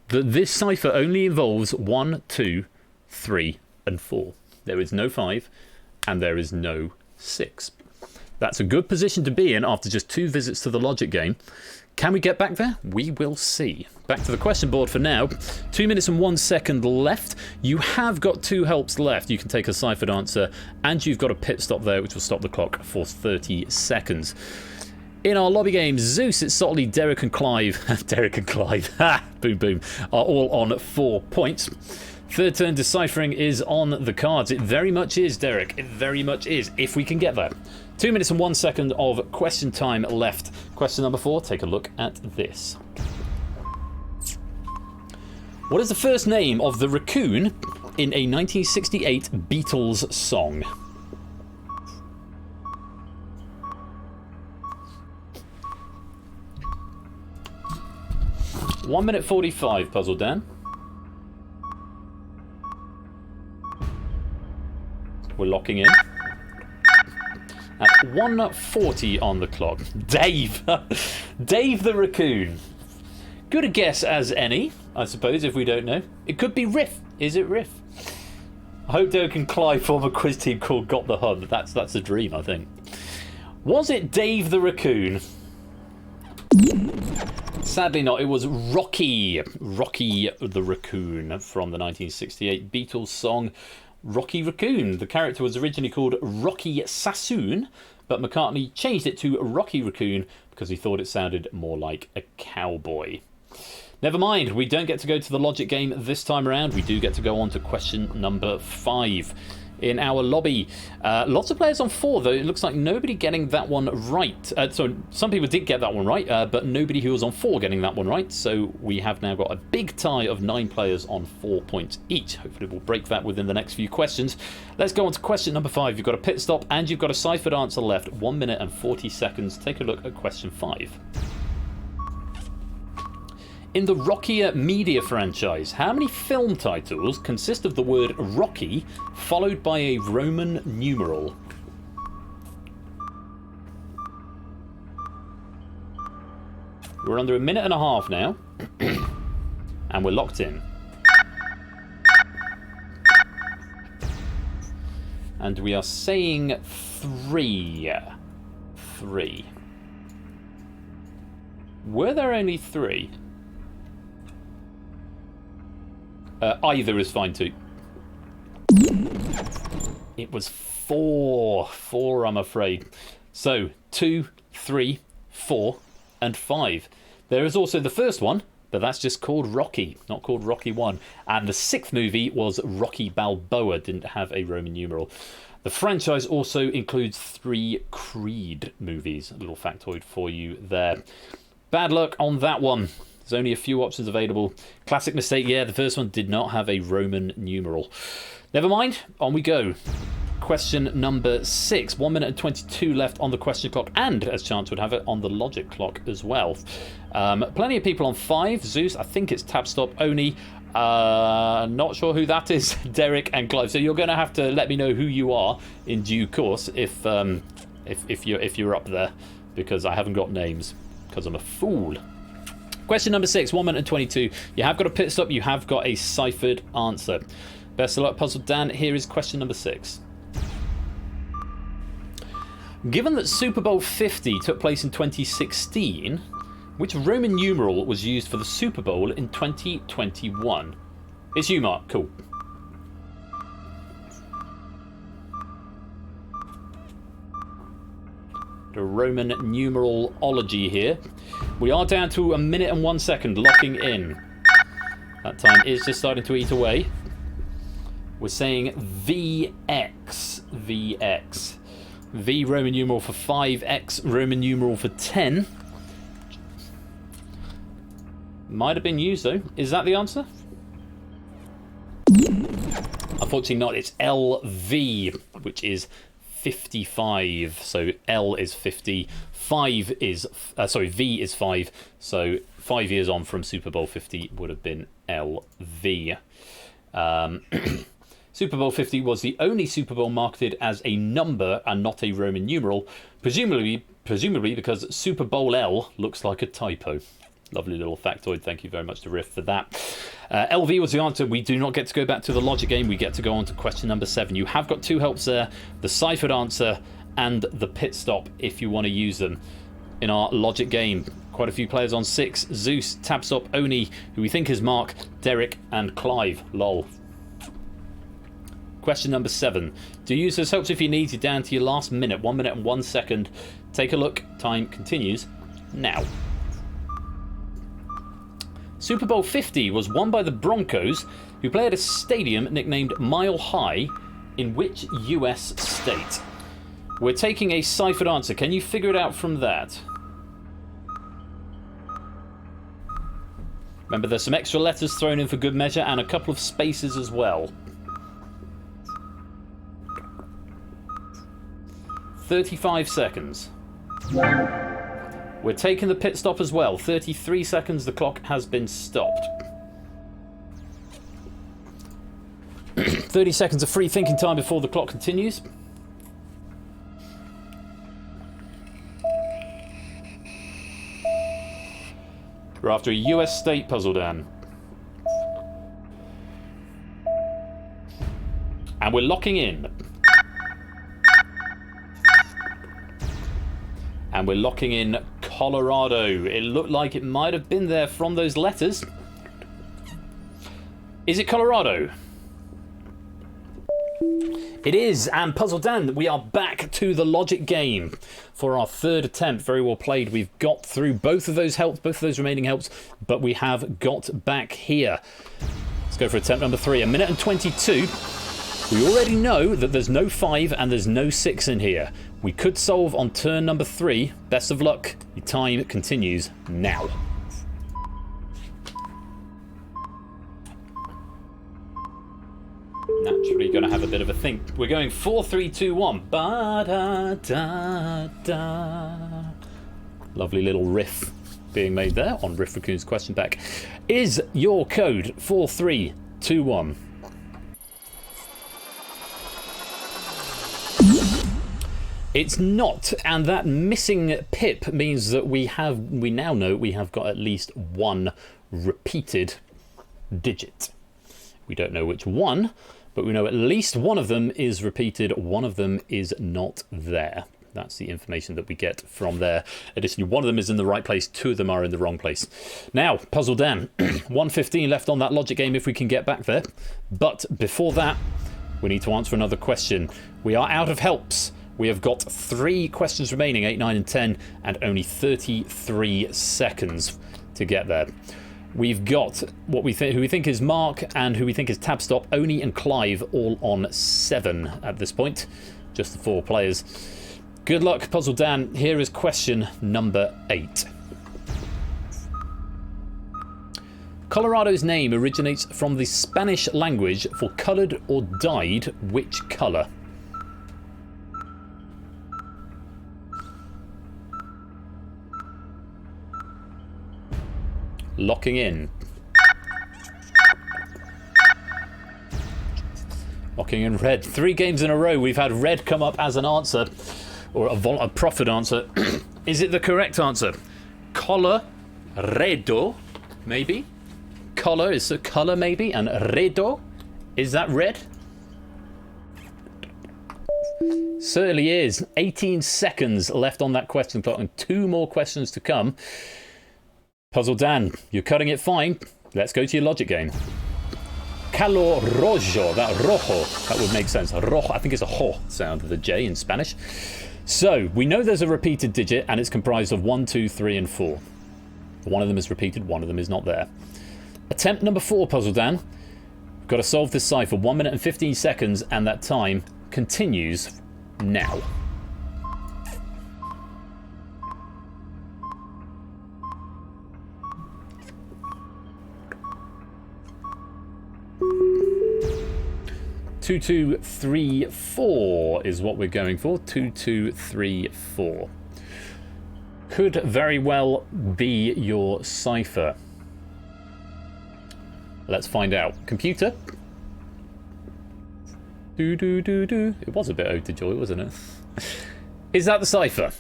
that this cipher only involves 1, 2, 3, and 4. There is no 5, and there is no 6. That's a good position to be in after just 2 visits to the logic game. Can we get back there? We will see. Back to the question board for now. 2 minutes and 1 second left. You have got 2 helps left. You can take a ciphered answer, and you've got a pit stop there, which will stop the clock for 30 seconds. In our lobby game, Zeus, It's Sotley, Derek and Clive, Derek and Clive, boom boom, are all on 4 points. Third turn deciphering is on the cards. It very much is, Derek. It very much is, if we can get that. 2 minutes and 1 second of question time left. Question number 4, take a look at this. What is the first name of the raccoon in a 1968 Beatles song? One minute 45, Puzzle Dan. We're locking in. At 1:40 on the clock. Dave! Dave the raccoon. Good a guess as any, I suppose, if we don't know. It could be Riff. Is it Riff? I hope Derek and Clive form a quiz team called Got the Hub. That's a dream, I think. Was it Dave the raccoon? Sadly not. It was Rocky. Rocky the raccoon from the 1968 Beatles song Rocky Raccoon. The character was originally called Rocky Sassoon, but McCartney changed it to Rocky Raccoon because he thought it sounded more like a cowboy. Never mind, we don't get to go to the logic game this time around. We do get to go on to question number 5 in our lobby. Lots of players on 4, though. It looks like nobody getting that one right. So some people did get that one right, but nobody who was on 4 getting that one right. So we have now got a big tie of 9 players on 4 points each. Hopefully we'll break that within the next few questions. Let's go on to question number 5. You've got a pit stop and you've got a ciphered answer left. 1 minute and 40 seconds. Take a look at question 5. In the Rockier media franchise, how many film titles consist of the word Rocky followed by a Roman numeral? We're under a minute and a half now, and we're locked in. And we are saying 3. 3. Were there only 3? Either is fine too. It was 4. 4, I'm afraid. So 2, 3, 4, and 5. There is also the first one, but that's just called Rocky, not called Rocky 1. And the 6th movie was Rocky Balboa, didn't have a Roman numeral. The franchise also includes 3 Creed movies. A little factoid for you there. Bad luck on that one. There's only a few options available. Classic mistake, yeah, the first one did not have a Roman numeral. Never mind, on we go. Question number 6. 1 minute and 22 left on the question clock, and, as chance would have it, on the logic clock as well. Plenty of people on 5. Zeus, I think it's tab stop only. Not sure who that is. Derek and Clive. So you're going to have to let me know who you are in due course if you're up there, because I haven't got names, because I'm a fool. Question number 6, 1 minute and 22. You have got a pit stop, you have got a ciphered answer. Best of luck, Puzzle Dan. Here is question number 6. Given that Super Bowl 50 took place in 2016, which Roman numeral was used for the Super Bowl in 2021? It's you, Mark. Cool. The Roman numerology here. We are down to a minute and 1 second, locking in. That time is just starting to eat away. We're saying VX. VX. V Roman numeral for 5, X Roman numeral for 10. Might have been used though. Is that the answer? Unfortunately not. It's LV, which is 55. So L is 50. 5 is V is 5. So 5 years on from Super Bowl 50 would have been LV. Super Bowl 50 was the only Super Bowl marketed as a number and not a Roman numeral, presumably because Super Bowl L looks like a typo. Lovely little factoid. Thank you very much to Riff for that. LV was the answer. We do not get to go back to the logic game. We get to go on to question number 7. You have got 2 helps there: the ciphered answer and the pit stop, if you want to use them in our logic game. Quite a few players on 6. Zeus, tab stop, Oni, who we think is Mark, Derek, and Clive. Lol. Question number 7. Do use those helps if you need. You're down to your last minute. 1 minute and 1 second. Take a look. Time continues now. Super Bowl 50 was won by the Broncos, who play at a stadium nicknamed Mile High, in which US state? We're taking a ciphered answer. Can you figure it out from that? Remember, there's some extra letters thrown in for good measure and a couple of spaces as well. 35 seconds. We're taking the pit stop as well. 33 seconds, the clock has been stopped. 30 seconds of free thinking time before the clock continues. We're after a US state puzzle, Dan. And we're locking in. And we're locking in Colorado. It looked like it might have been there from those letters. Is it Colorado? It is, and Puzzle Dan, we are back to the logic game for our third attempt. Very well played. We've got through both of those helps, both of those remaining helps, but we have got back here. Let's go for attempt number 3. 1 minute and 22. We already know that there's no 5 and there's no 6 in here. We could solve on turn number 3. Best of luck. Your time continues now. Naturally going to have a bit of a think. We're going 4, 3, 2, 1. Ba-da-da-da. Lovely little riff being made there on Riff Raccoon's question back. Is your code 4321? It's not, and that missing pip means that we now know we have got at least one repeated digit. We don't know which one, but we know at least one of them is repeated, one of them is not there. That's the information that we get from there. Additionally, one of them is in the right place, 2 of them are in the wrong place. Now, Puzzle Dan, 1:15 left on that logic game if we can get back there. But before that, we need to answer another question. We are out of helps. We have got 3 questions remaining, 8, 9 and 10, and only 33 seconds to get there. We've got who we think is Mark and who we think is Tabstop, Oni and Clive all on 7 at this point. Just the 4 players. Good luck, Puzzle Dan. Here is question number 8. Colorado's name originates from the Spanish language for coloured or dyed which colour? Locking in. Locking in red. 3 games in a row we've had red come up as an answer, or a proffered answer. Is it the correct answer? Color-redo, maybe? Color is a colour, maybe, and redo, is that red? Certainly is. 18 seconds left on that question clock, and 2 more questions to come. Puzzle Dan, you're cutting it fine. Let's go to your logic game. Calor rojo, that rojo, that would make sense. Rojo, I think it's a ho sound of the J in Spanish. So, we know there's a repeated digit and it's comprised of 1, 2, 3 and 4. One of them is repeated, one of them is not there. Attempt number 4, Puzzle Dan. We've got to solve this cipher. 1 minute and 15 seconds and that time continues now. Two, 2, 3, 4 is what we're going for. 2, 2, 3, 4. Could very well be your cipher. Let's find out. Computer. Do do do do. It was a bit ode to joy, wasn't it? Is that the cipher?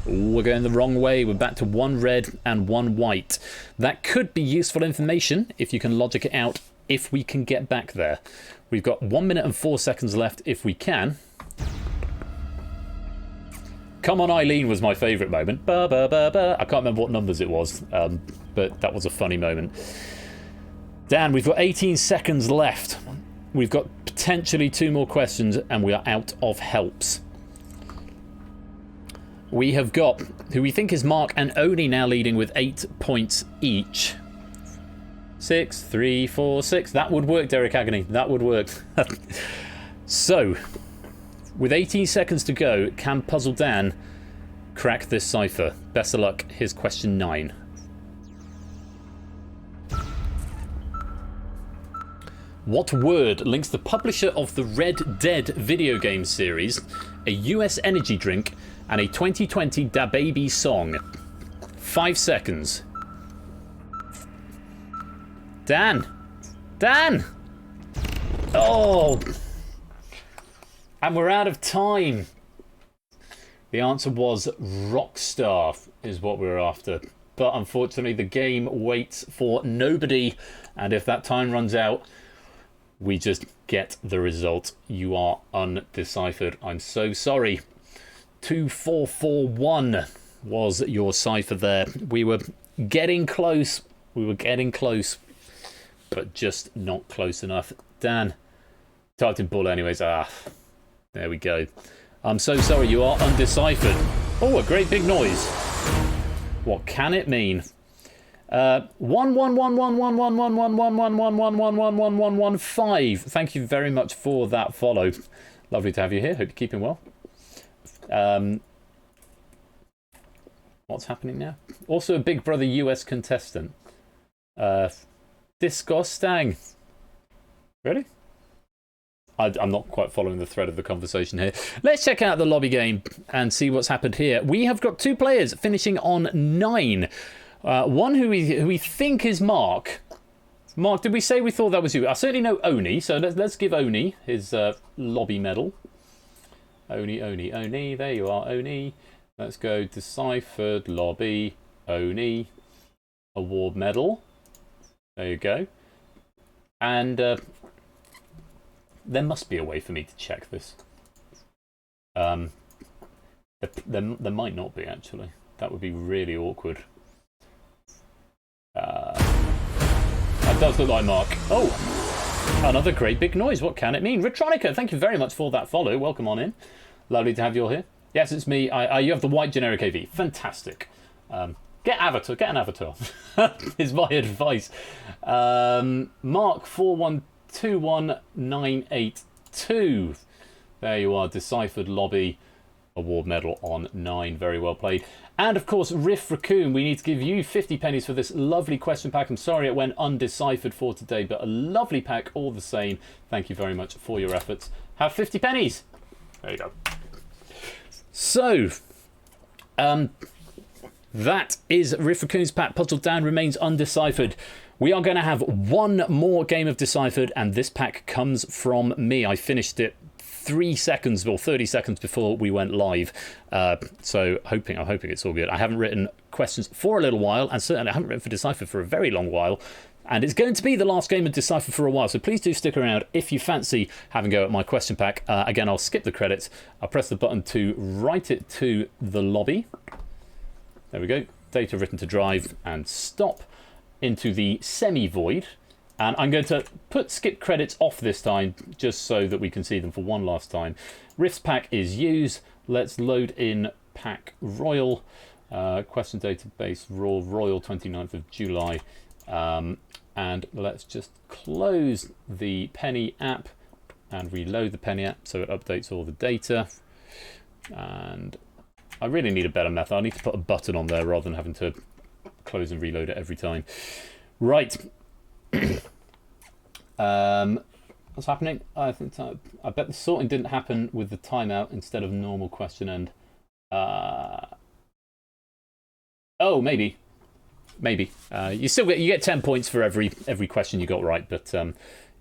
Ooh, we're going the wrong way. We're back to 1 red and 1 white. That could be useful information if you can logic it out, if we can get back there. We've got 1 minute and 4 seconds left if we can. Come on Eileen was my favourite moment. Ba, ba, ba, ba. I can't remember what numbers it was, but that was a funny moment. Dan, we've got 18 seconds left. We've got potentially 2 more questions and we are out of helps. We have got who we think is Mark and Oni now leading with 8 points each. 6, 3, 4, 6. That would work, Derek Agony. That would work. So, with 18 seconds to go, can Puzzle Dan crack this cipher? Best of luck. Here's question 9. What word links the publisher of the Red Dead video game series, a US energy drink, and a 2020 DaBaby song? 5 seconds. Dan! Dan! Oh! And we're out of time. The answer was Rockstar is what we were after. But unfortunately the game waits for nobody. And if that time runs out, we just get the result. You are undeciphered. I'm so sorry. 2441 was your cipher there. We were getting close. We were getting close. But just not close enough. Dan. Typed in bull anyways. Ah. There we go. I'm so sorry. You are undeciphered. Oh, a great big noise. What can it mean? 11111111111111115. Thank you very much for that follow. Lovely to have you here. Hope you're keeping well. What's happening now? Also a Big Brother US contestant. Disgusting. Really? I'm not quite following the thread of the conversation here. Let's check out the lobby game and see what's happened here. We have got 2 players finishing on 9. One who we think is Mark. Mark, did we say we thought that was you? I certainly know Oni, so let's give Oni his lobby medal. Oni. There you are, Oni. Let's go Deciphered, lobby, Oni, award medal. There you go. And there must be a way for me to check this. There might not be, actually. That would be really awkward. That does look like Mark. Oh, another great big noise. What can it mean? Retronica, thank you very much for that follow. Welcome on in. Lovely to have you all here. Yes, it's me. You have the white generic AV. Fantastic. Get avatar. Get an avatar. Is my advice. Mark 4121982. There you are. Deciphered lobby. Award medal on 9. Very well played. And of course, Riff Raccoon, we need to give you 50 pennies for this lovely question pack. I'm sorry it went undeciphered for today, but a lovely pack all the same. Thank you very much for your efforts. Have 50 pennies. There you go. So, that is Riff Raccoon's pack. Puzzle Dan remains undeciphered. We are going to have one more game of Deciphered, and this pack comes from me. I finished it 3 seconds or 30 seconds before we went live. So I'm hoping it's all good. I haven't written questions for a little while, and certainly I haven't written for Decipher for a very long while. And it's going to be the last game of Decipher for a while, so please do stick around if you fancy having a go at my question pack. Again, I'll skip the credits. I'll press the button to write it to the lobby. There we go. Data written to drive and stop into the semi-void. And I'm going to put skip credits off this time, just so that we can see them for one last time. Riff's pack is used. Let's load in pack Royal. Question database Royal 29th of July. And let's just close the Penny app and reload the Penny app so it updates all the data. And I really need a better method. I need to put a button on there rather than having to close and reload it every time. Right. What's happening? I bet the sorting didn't happen with the timeout instead of normal question end. Oh, maybe. You get 10 points for every question you got right, but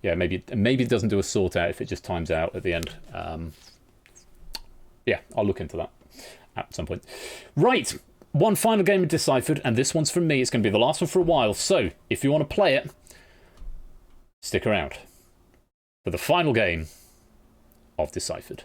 yeah, maybe it doesn't do a sort out if it just times out at the end. Yeah, I'll look into that at some point. Right, one final game of Deciphered, and this one's from me. It's going to be the last one for a while, so if you want to play it, stick around for the final game of Deciphered.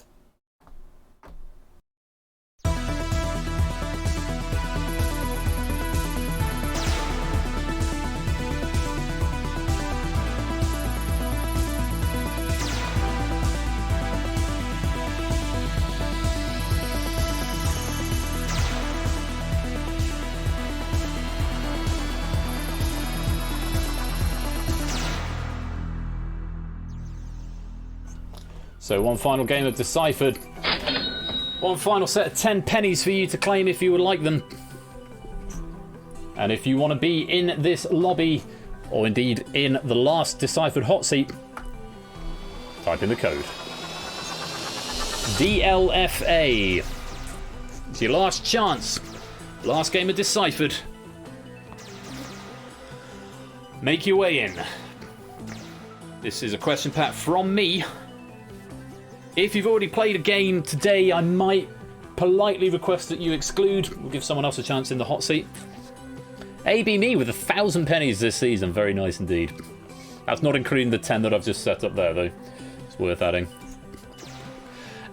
So one final game of Deciphered. One final set of 10 pennies for you to claim if you would like them. And if you want to be in this lobby, or indeed in the last Deciphered hot seat, type in the code. DLFA. It's your last chance. Last game of Deciphered. Make your way in. This is a question pack from me. If you've already played a game today, I might politely request that you exclude. We'll give someone else a chance in the hot seat. AB me with 1,000 pennies this season. Very nice indeed. That's not including the 10 that I've just set up there, though. It's worth adding.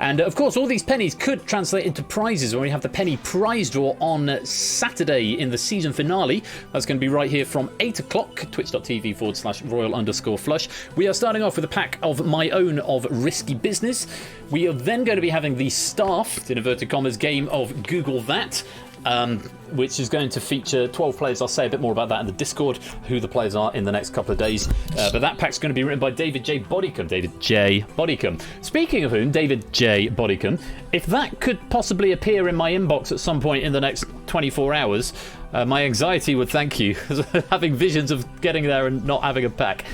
And of course, all these pennies could translate into prizes when we have the penny prize draw on Saturday in the season finale. That's going to be right here from 8 o'clock, twitch.tv/royal_flush. We are starting off with a pack of my own of Risky Business. We are then going to be having the staff, in inverted commas, game of Google That. Which is going to feature 12 players. I'll say a bit more about that in the Discord, who the players are in the next couple of days. But that pack's going to be written by David J. Bodycombe. David J. Bodycombe. Speaking of whom, David J. Bodycombe, if that could possibly appear in my inbox at some point in the next 24 hours, my anxiety would thank you. Having visions of getting there and not having a pack.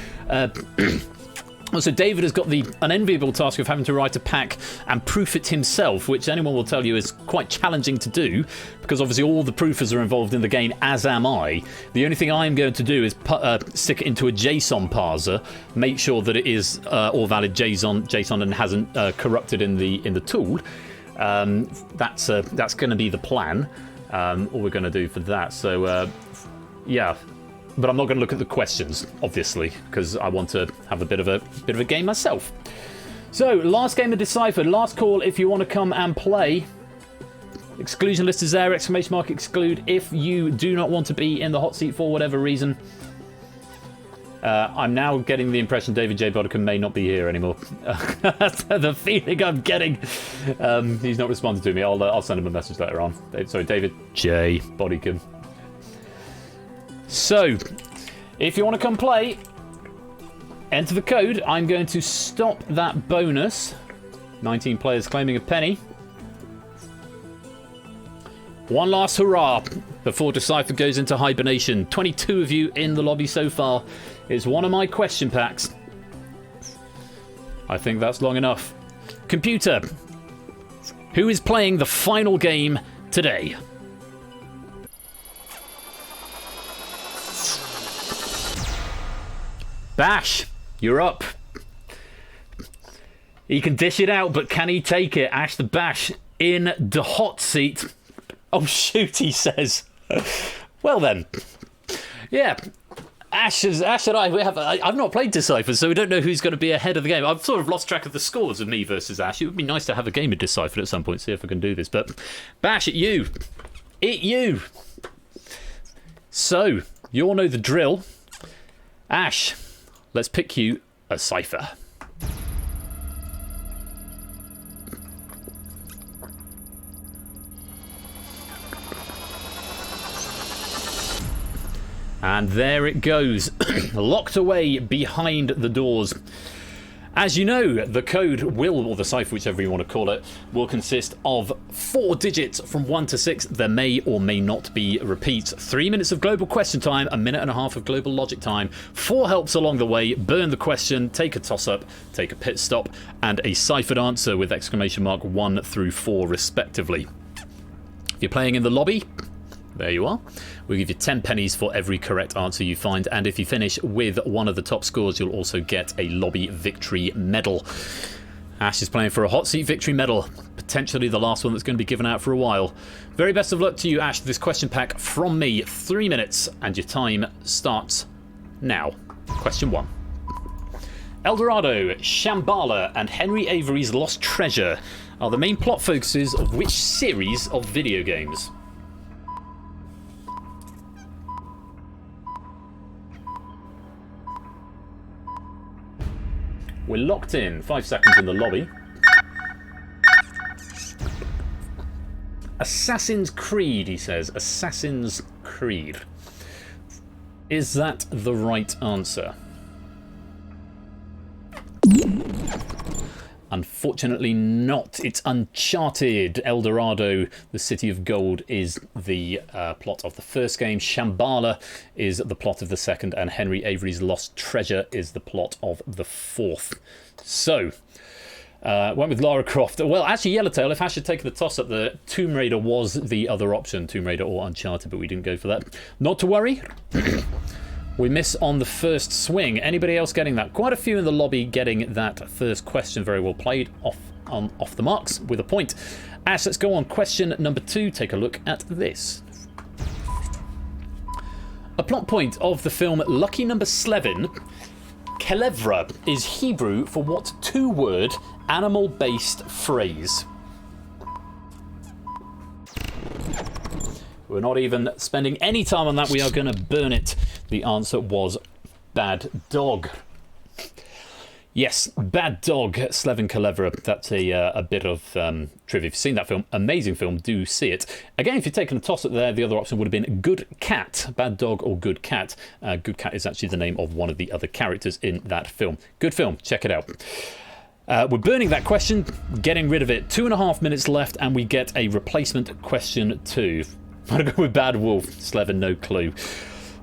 Also, David has got the unenviable task of having to write a pack and proof it himself, which anyone will tell you is quite challenging to do, because obviously all the proofers are involved in the game, as am I. The only thing I'm going to do is stick it into a JSON parser, make sure that it is all valid JSON and hasn't corrupted in the tool. That's going to be the plan. All we're going to do for that. So, yeah. But I'm not going to look at the questions, obviously, because I want to have a bit of a game myself. So, last game of Deciphered. Last call if you want to come and play. Exclusion list is there, ! Exclude if you do not want to be in the hot seat for whatever reason. I'm now getting the impression David J. Bodycombe may not be here anymore. That's the feeling I'm getting. He's not responding to me. I'll send him a message later on. Sorry, David J. Bodycombe. So, if you want to come play, enter the code. I'm going to stop that bonus. 19 players claiming a penny. One last hurrah before Decipher goes into hibernation. 22 of you in the lobby so far. It's one of my question packs. I think that's long enough. Computer, who is playing the final game today? Bash, you're up. He can dish it out, but can he take it? Ash the Bash in the hot seat. Oh, shoot, he says. Well, then. Yeah. Ash and I, I've not played Deciphered, so we don't know who's going to be ahead of the game. I've sort of lost track of the scores of me versus Ash. It would be nice to have a game of Deciphered at some point, see if I can do this. But, Bash, at you. So, you all know the drill. Ash, let's pick you a cipher. And there it goes, locked away behind the doors. As you know, the code will, or the cipher, whichever you want to call it, will consist of 4 digits from 1 to 6. There may or may not be repeats. 3 minutes of global question time, 1.5 minutes of global logic time, 4 helps along the way, burn the question, take a toss-up, take a pit stop, and a ciphered answer with exclamation mark 1 through 4 respectively. If you're playing in the lobby, there you are. We'll give you 10 pennies for every correct answer you find, and if you finish with one of the top scores, you'll also get a lobby victory medal. Ash is playing for a hot seat victory medal, potentially the last one that's going to be given out for a while. Very best of luck to you, Ash. This question pack from me, 3 minutes, and your time starts now. Question 1. Eldorado, Shambhala, and Henry Avery's Lost Treasure are the main plot focuses of which series of video games? We're locked in. 5 seconds in the lobby. Assassin's Creed, he says. Assassin's Creed. Is that the right answer? Unfortunately not. It's Uncharted. El Dorado, the City of Gold, is the plot of the first game. Shambhala is the plot of the second. And Henry Avery's Lost Treasure is the plot of the fourth. So, went with Lara Croft. Well, actually, Yellowtail, if Ash had taken the toss-up, the Tomb Raider was the other option. Tomb Raider or Uncharted, but we didn't go for that. Not to worry. We miss on the first swing. Anybody else getting that? Quite a few in the lobby getting that first question. Very well played. Off the marks with a point. Ash, let's go on. Question number 2. Take a look at this. A plot point of the film Lucky Number Slevin, Kelevra, is Hebrew for what two-word animal-based phrase? We're not even spending any time on that. We are going to burn it. The answer was Bad Dog. Yes, Bad Dog, Slevin Kelevra. That's a bit of trivia. If you've seen that film, amazing film, do see it. Again, if you'd taken a toss-up there, the other option would have been Good Cat. Bad Dog or Good Cat. Good Cat is actually the name of one of the other characters in that film. Good film, check it out. We're burning that question, getting rid of it. 2.5 minutes left, and we get a replacement question 2. I'm going to go with Bad Wolf. Slevin, no clue.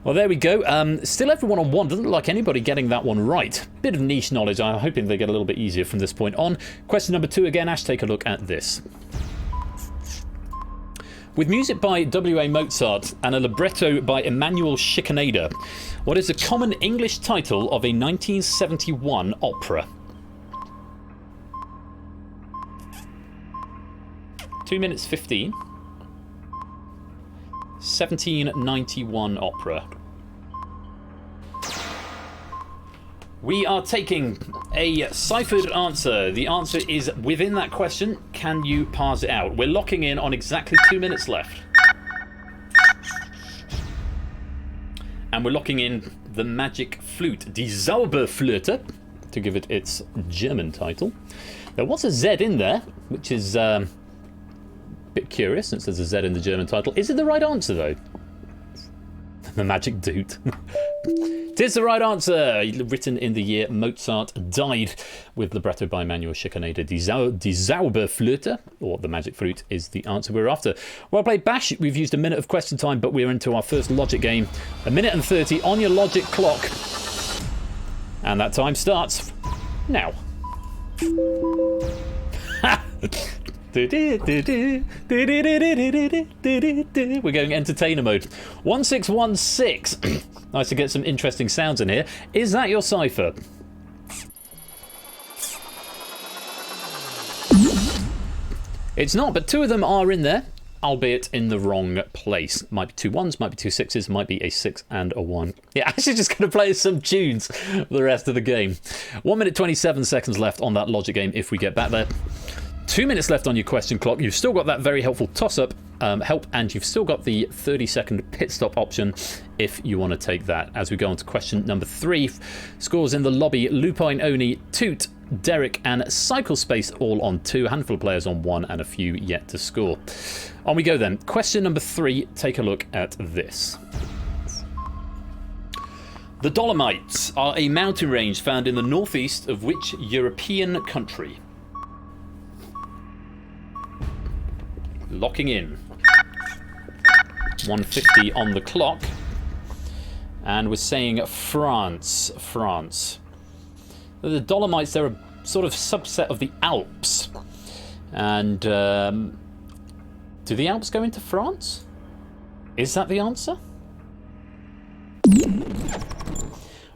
Well, there we go. Still everyone on 1. Doesn't look like anybody getting that one right. Bit of niche knowledge. I'm hoping they get a little bit easier from this point on. Question number 2 again. Ash, take a look at this. With music by W.A. Mozart and a libretto by Emanuel Schikaneder, what is the common English title of a 1971 opera? 2 minutes 15. 1791 opera. We are taking a ciphered answer. The answer is within that question. Can you parse it out? We're locking in on exactly 2 minutes left. And we're locking in the magic flute, Die Zauberflöte, to give it its German title. There was a Z in there, which is bit curious since there's a Z in the German title. Is it the right answer though? The magic doot. It is the right answer. Written in the year Mozart died, with libretto by Emanuel Schikaneder. Die Zauberflöte, or the magic flute, is the answer we're after. Well played, Bash. We've used a minute of question time, but we're into our first logic game. 1 minute and 30 on your logic clock. And that time starts now. We're going entertainer mode. 1616. Nice to get some interesting sounds in here. Is that your cipher? It's not, but 2 of them are in there, albeit in the wrong place. Might be 2 1s, might be 2 6s, might be a 6 and a 1. Yeah, actually just going to play some tunes for the rest of the game. 1 minute 27 seconds left on that logic game if we get back there. 2 minutes left on your question clock. You've still got that very helpful toss-up help, and you've still got the 30-second pit stop option if you want to take that. As we go on to question number 3, scores in the lobby: Lupine, Oni, Toot, Derek, and Cyclespace all on 2. A handful of players on 1, and a few yet to score. On we go then. Question number 3. Take a look at this. The Dolomites are a mountain range found in the northeast of which European country? Locking in. 1:50 on the clock. And we're saying France. France. The Dolomites, they're a sort of subset of the Alps. And do the Alps go into France? Is that the answer?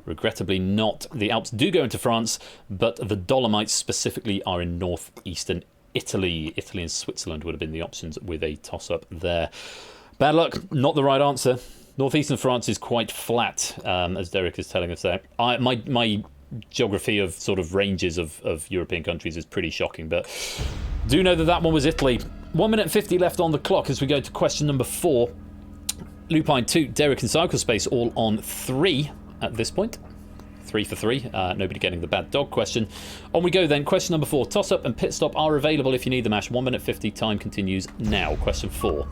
Regrettably not. The Alps do go into France, but the Dolomites specifically are in northeastern Italy. Italy and Switzerland would have been the options with a toss-up there. Bad luck, not the right answer. Northeastern France is quite flat, as Derek is telling us there. My geography of sort of ranges of European countries is pretty shocking, but do know that that one was Italy. 1 minute 50 left on the clock as we go to question number 4. Lupine, 2, Derek and Cyclespace all on 3 at this point. 3 for 3. Nobody getting the Bad Dog question. On we go then. Question number 4. Toss-up and pit stop are available if you need them, Ash. 1 minute 50. Time continues now. Question 4.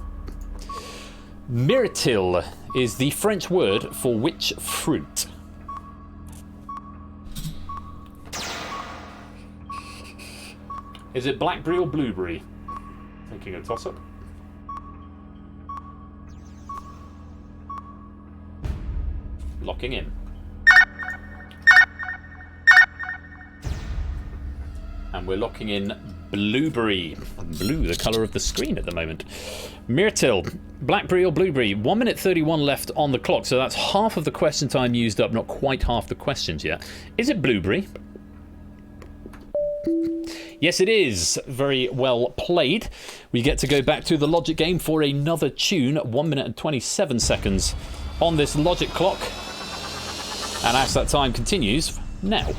Myrtille is the French word for which fruit? Is it blackberry or blueberry? Taking a toss-up. Locking in. And we're locking in blueberry. Blue, the colour of the screen at the moment. Myrtle, blackberry or blueberry? 1 minute 31 left on the clock, so that's half of the question time used up, not quite half the questions yet. Is it blueberry? Yes, it is. Very well played. We get to go back to the logic game for another tune. 1 minute and 27 seconds on this logic clock. And as that time continues, now.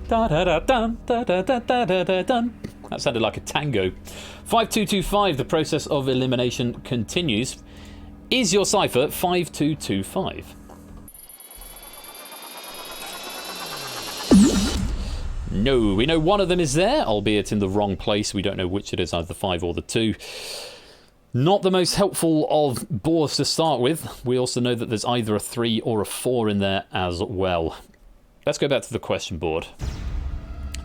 Da-da-da-dun, da-da-da-da-da-dun. That sounded like a tango. 5225, the process of elimination continues. Is your cipher 5225? No, we know one of them is there, albeit in the wrong place. We don't know which it is, either the 5 or the 2. Not the most helpful of boards to start with. We also know that there's either a 3 or a 4 in there as well. Let's go back to the question board.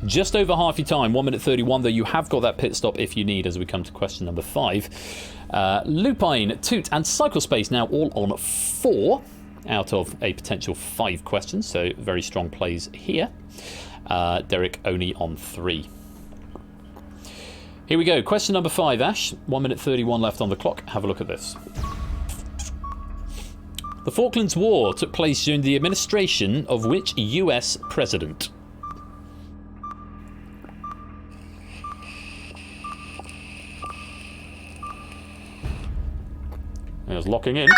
Just over half your time, 1 minute 31, though you have got that pit stop if you need as we come to question number 5. Lupine, Toot and Cycle Space now all on 4 out of a potential 5 questions, so very strong plays here. Derek only on 3. Here we go, question number 5, Ash. 1 minute 31 left on the clock. Have a look at this. The Falklands War took place during the administration of which US president? There's locking in.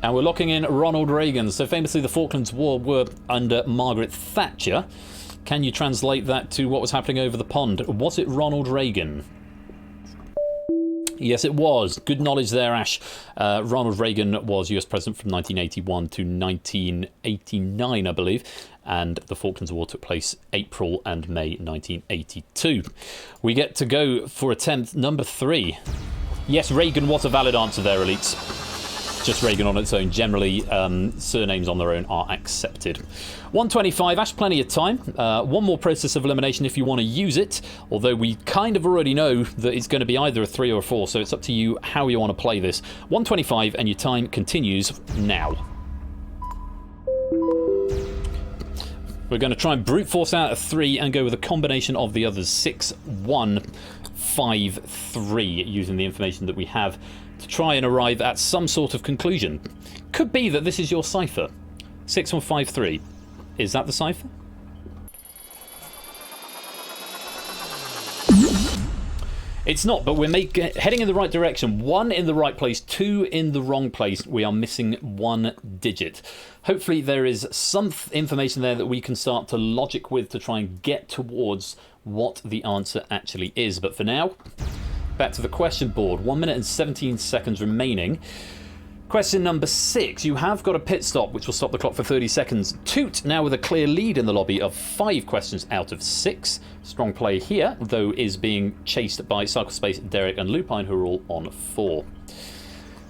And we're locking in Ronald Reagan. So famously the Falklands War were under Margaret Thatcher. Can you translate that to what was happening over the pond? Was it Ronald Reagan? Yes, it was. Good knowledge there, Ash. Ronald Reagan was US president from 1981 to 1989, I believe. And the Falklands War took place April and May 1982. We get to go for attempt number 3. Yes, Reagan was a valid answer there, elites. Just Reagan on its own. Generally, surnames on their own are accepted. 125, Ash, plenty of time. One more process of elimination if you want to use it, although we kind of already know that it's going to be either a 3 or a 4, so it's up to you how you want to play this. 125, and your time continues now. We're going to try and brute force out a 3 and go with a combination of the others. 6, 1, 5, 3, using the information that we have to try and arrive at some sort of conclusion. Could be that this is your cipher. 6153. Is that the cipher? It's not, but we're heading in the right direction. 1 in the right place, 2 in the wrong place. We are missing 1 digit. Hopefully there is some information there that we can start to logic with to try and get towards what the answer actually is. But for now, back to the question board. 1 minute and 17 seconds remaining. Question number 6. You have got a pit stop, which will stop the clock for 30 seconds. Toot now with a clear lead in the lobby of 5 questions out of 6. Strong play here, though, is being chased by Cycle Space, Derek and Lupine, who are all on 4.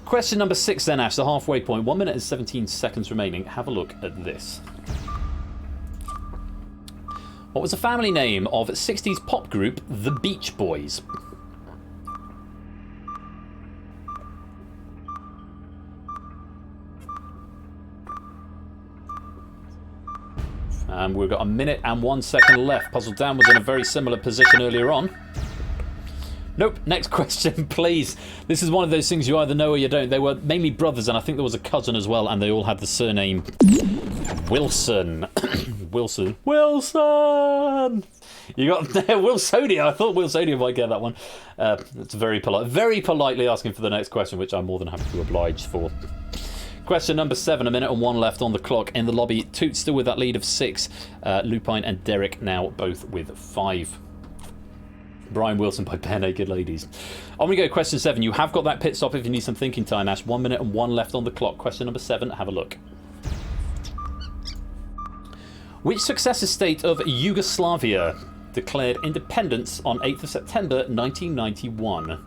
Question number 6 then, Ash, the halfway point. 1 minute and 17 seconds remaining. Have a look at this. What was the family name of 60s pop group The Beach Boys? And we've got a minute and 1 second left. Puzzle Dan was in a very similar position earlier on. Nope. Next question, please. This is one of those things you either know or you don't. They were mainly brothers, and I think there was a cousin as well, and they all had the surname Wilson. Wilson. Wilson! You got there, Wilsonia. I thought Wilsonia might get that one. It's very polite. Very politely asking for the next question, which I'm more than happy to oblige for. Question number 7, a minute and 1 left on the clock in the lobby. Toot still with that lead of 6. Lupine and Derek now both with 5. Brian Wilson by Bare Naked Ladies. On we go, question 7. You have got that pit stop if you need some thinking time, Ash. 1 minute and 1 left on the clock. Question number 7, have a look. Which successor state of Yugoslavia declared independence on 8th of September 1991?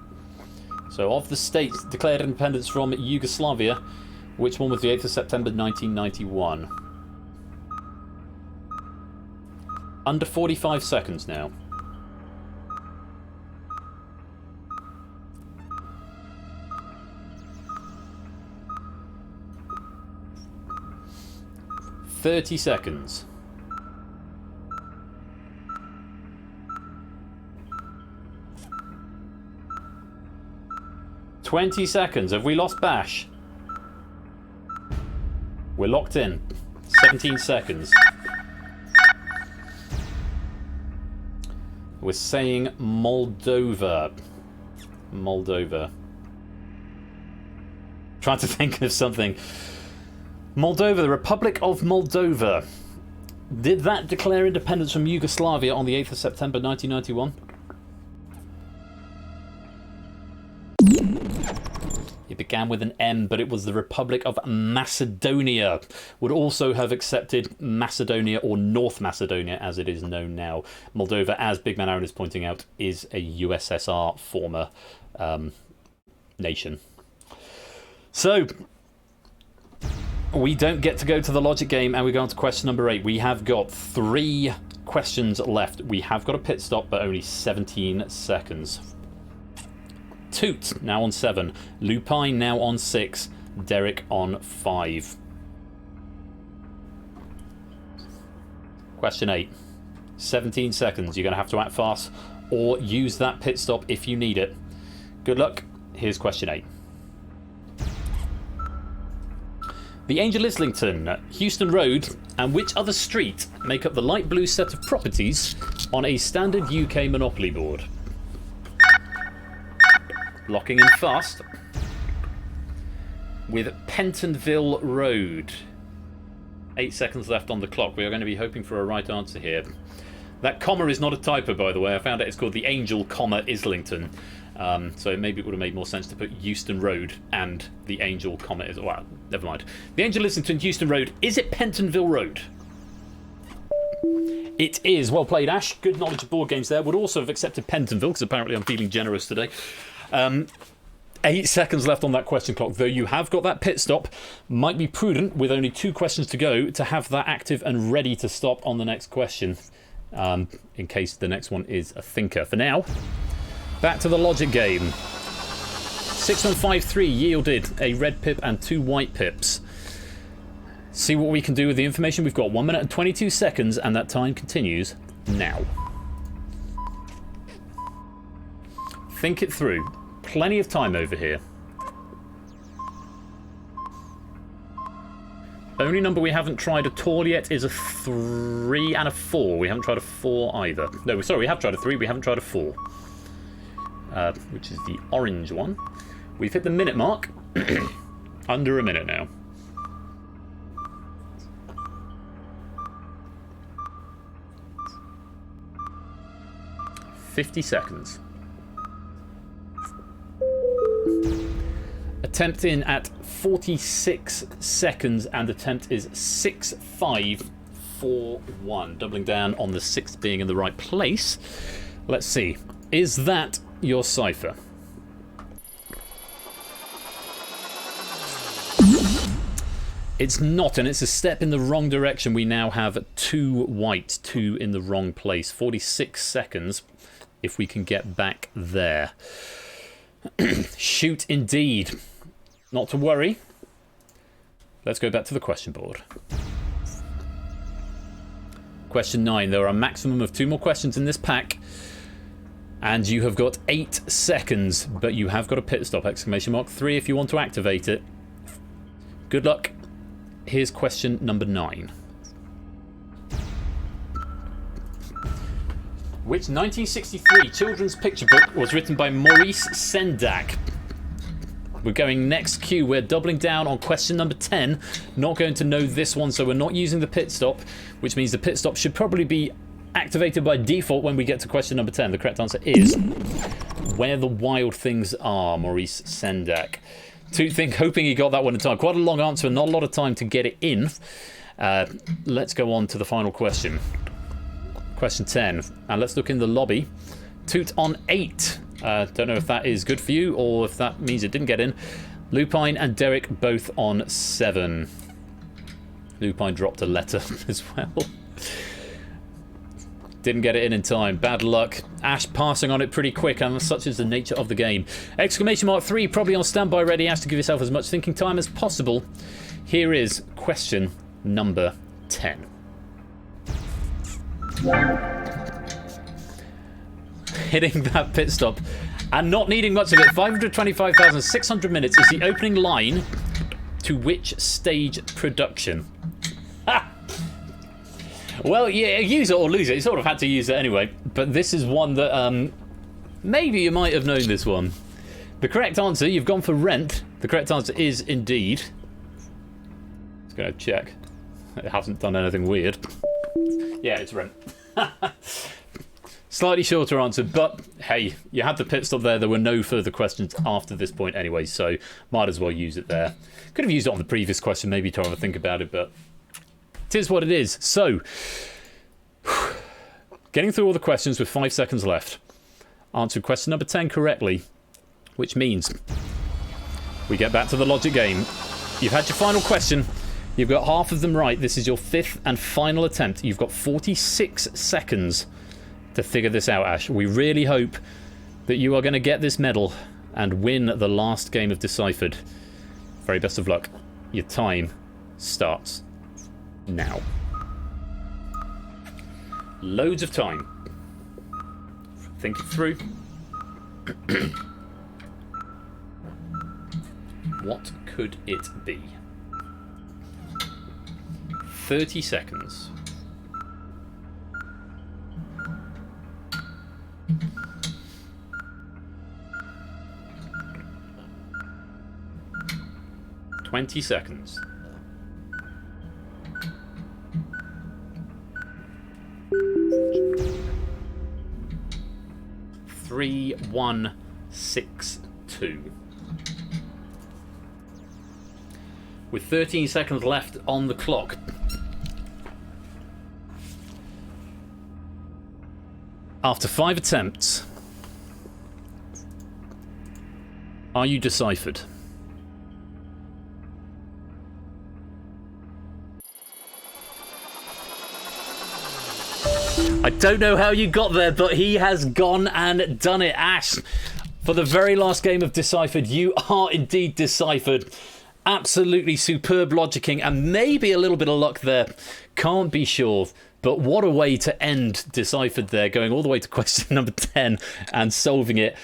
So of the states declared independence from Yugoslavia, which one was the 8th of September 1991? Under 45 seconds now. $30 seconds. 20 seconds. Have we lost Bash? We're locked in. 17 seconds. We're saying Moldova. Moldova. Trying to think of something. Moldova, the Republic of Moldova. Did that declare independence from Yugoslavia on the 8th of September 1991? It began with an M, but it was the Republic of Macedonia. Would also have accepted Macedonia, or North Macedonia as it is known now. Moldova, as Big Man Aaron is pointing out, is a USSR former nation. So, we don't get to go to the logic game, and we go on to question number 8. We have got 3 questions left. We have got a pit stop, but only 17 seconds. Toot now on 7. Lupine now on 6. Derek on 5. Question 8. 17 seconds. You're going to have to act fast or use that pit stop if you need it. Good luck. Here's question 8. The Angel Islington, Houston Road, and which other street make up the light blue set of properties on a standard UK Monopoly board? Locking in fast with Pentonville Road. 8 seconds left on the clock. We are going to be hoping for a right answer here. That comma is not a typo, by the way. I found out it's called the Angel, Islington. So maybe it would have made more sense to put Euston Road and the Angel, is well, never mind. The Angel Islington, Euston Road. Is it Pentonville Road? It is. Well played, Ash. Good knowledge of board games there. Would also have accepted Pentonville, because apparently I'm feeling generous today. 8 seconds left on that question clock, though you have got that pit stop. Might be prudent, with only 2 questions to go, to have that active and ready to stop on the next question, in case the next one is a thinker. For now, back to the logic game. 6153 yielded a red pip and 2 white pips. See what we can do with the information we've got. 1 minute and 22 seconds, and that time continues now. Think it through. Plenty of time over here. Only number we haven't tried at all yet is a 3 and a 4. We haven't tried a 4 either. No, sorry, we have tried a 3. We haven't tried a 4. Which is the orange one. We've hit the minute mark. Under a minute now. $50 seconds. Attempt in at 46 seconds, and attempt is 6541. Doubling down on the 6th being in the right place. Let's see. Is that your cipher? It's not, and it's a step in the wrong direction. We now have 2 white, 2 in the wrong place. 46 seconds if we can get back there. Shoot indeed. Not to worry. Let's go back to the question board. Question 9. There are a maximum of 2 more questions in this pack. And you have got 8 seconds, but you have got a pit stop, exclamation mark 3 if you want to activate it. Good luck. Here's question number 9. Which 1963 children's picture book was written by Maurice Sendak? We're going next cue. We're doubling down on question number 10. Not going to know this one, so we're not using the pit stop, which means the pit stop should probably be activated by default when we get to question number 10. The correct answer is Where the Wild Things Are, Maurice Sendak. Hoping he got that one in time. Quite a long answer and not a lot of time to get it in. Let's go on to the final question. Question 10. And let's look in the lobby. Toot on 8. Don't know if that is good for you or if that means it didn't get in. Lupine and Derek both on 7. Lupine dropped a letter as well. Didn't get it in time. Bad luck. Ash passing on it pretty quick, and such is the nature of the game. Exclamation mark 3, probably on standby ready. Ash, to give yourself as much thinking time as possible. Here is question number 10. Hitting that pit stop and not needing much of it. 525,600 minutes is the opening line to which stage production? Ha! Well, yeah, use it or lose it. You sort of had to use it anyway. But this is one that maybe you might have known this one. The correct answer, you've gone for Rent. The correct answer is indeed. Just going to check. It hasn't done anything weird. Yeah, it's Rent. Slightly shorter answer, but hey, you had the pit stop there. There were no further questions after this point anyway, so might as well use it there. Could have used it on the previous question, maybe to have a think about it, but it is what it is. So, getting through all the questions with 5 seconds left. Answered question number 10 correctly, which means we get back to the logic game. You've had your final question. You've got half of them right. This is your 5th and final attempt. You've got 46 seconds to figure this out, Ash. We really hope that you are going to get this medal and win the last game of Deciphered. Very best of luck. Your time starts now. Loads of time. Think it through. What could it be? 30 seconds. $20 seconds. 3, 1, 6, 2. With 13 seconds left on the clock. After 5 attempts, are you deciphered? I don't know how you got there, but he has gone and done it. Ash, for the very last game of Deciphered, you are indeed deciphered. Absolutely superb logicking and maybe a little bit of luck there. Can't be sure. But what a way to end Deciphered there, going all the way to question number 10 and solving it.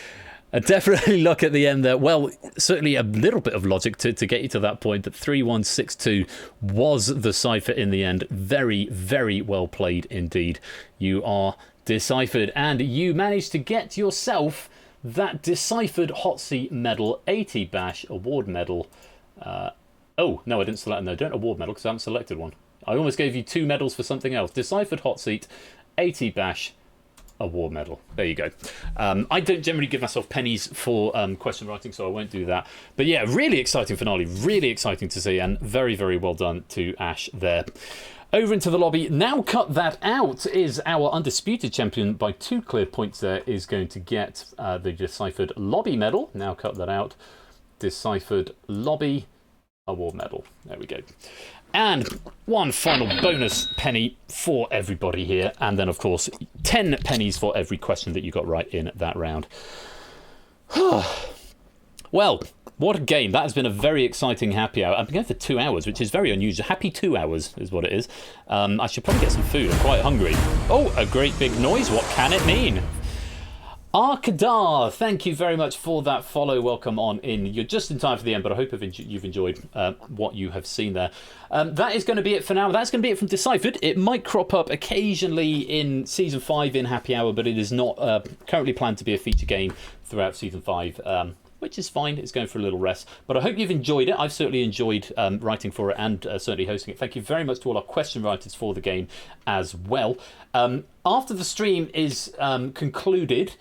Definitely luck at the end there. Well, certainly a little bit of logic to get you to that point, but 3162 was the cipher in the end. Very, very well played indeed. You are deciphered, and you managed to get yourself that Deciphered Hot Seat Medal, 80 Bash Award Medal. Oh, no, I didn't select, no, don't award medal because I haven't selected one. I almost gave you 2 medals for something else. Deciphered Hot Seat, 80 Bash Award medal. There you go. I don't generally give myself pennies for question writing, so I won't do that. But yeah, really exciting finale. Really exciting to see, and very, very well done to Ash there. Over into the lobby. Now cut that out is our undisputed champion by 2 clear points there is going to get the Deciphered Lobby medal. Now cut that out. Deciphered Lobby Award medal. There we go. And 1 final bonus penny for everybody here. And then, of course, 10 pennies for every question that you got right in that round. Well, what a game. That has been a very exciting happy hour. I've been going for 2 hours, which is very unusual. Happy 2 hours is what it is. I should probably get some food. I'm quite hungry. Oh, a great big noise. What can it mean? Arkadar, thank you very much for that follow. Welcome on in. You're just in time for the end, but I hope you've enjoyed what you have seen there. That is going to be it for now. That's going to be it from Deciphered. It might crop up occasionally in Season 5 in Happy Hour, but it is not currently planned to be a feature game throughout Season 5, which is fine. It's going for a little rest. But I hope you've enjoyed it. I've certainly enjoyed writing for it and certainly hosting it. Thank you very much to all our question writers for the game as well. After the stream is concluded,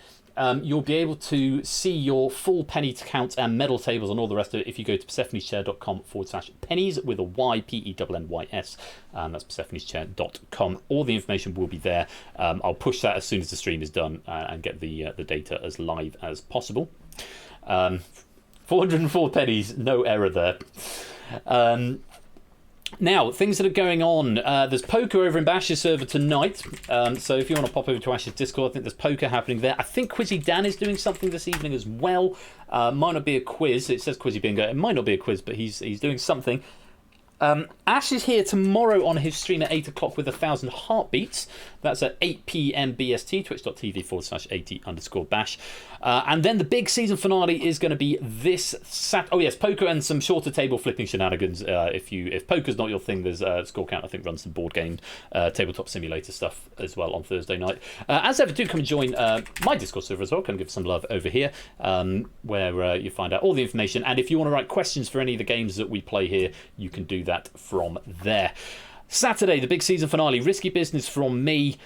you'll be able to see your full penny count and medal tables and all the rest of it if you go to persephoneschair.com/pennies with a Y, PENNYS. That's persephoneschair.com. All the information will be there. I'll push that as soon as the stream is done and get the data as live as possible. 404 pennies, no error there. Now, things that are going on. There's poker over in Bash's server tonight. So if you want to pop over to Ash's Discord, I think there's poker happening there. I think Quizzy Dan is doing something this evening as well. Might not be a quiz. It says Quizzy Bingo. It might not be a quiz, but he's doing something. Ash is here tomorrow on his stream at 8 o'clock with 1,000 Heartbeats. That's at 8 p.m. BST, twitch.tv/80_bash. And then the big season finale is going to be this Saturday. Oh, yes, poker and some shorter table flipping shenanigans. If poker's not your thing, there's Score Count, I think, runs some board game, tabletop simulator stuff as well on Thursday night. As ever, do come and join my Discord server as well. Come give some love over here, where you find out all the information. And if you want to write questions for any of the games that we play here, you can do that from there. Saturday, the big season finale, Risky Business from me.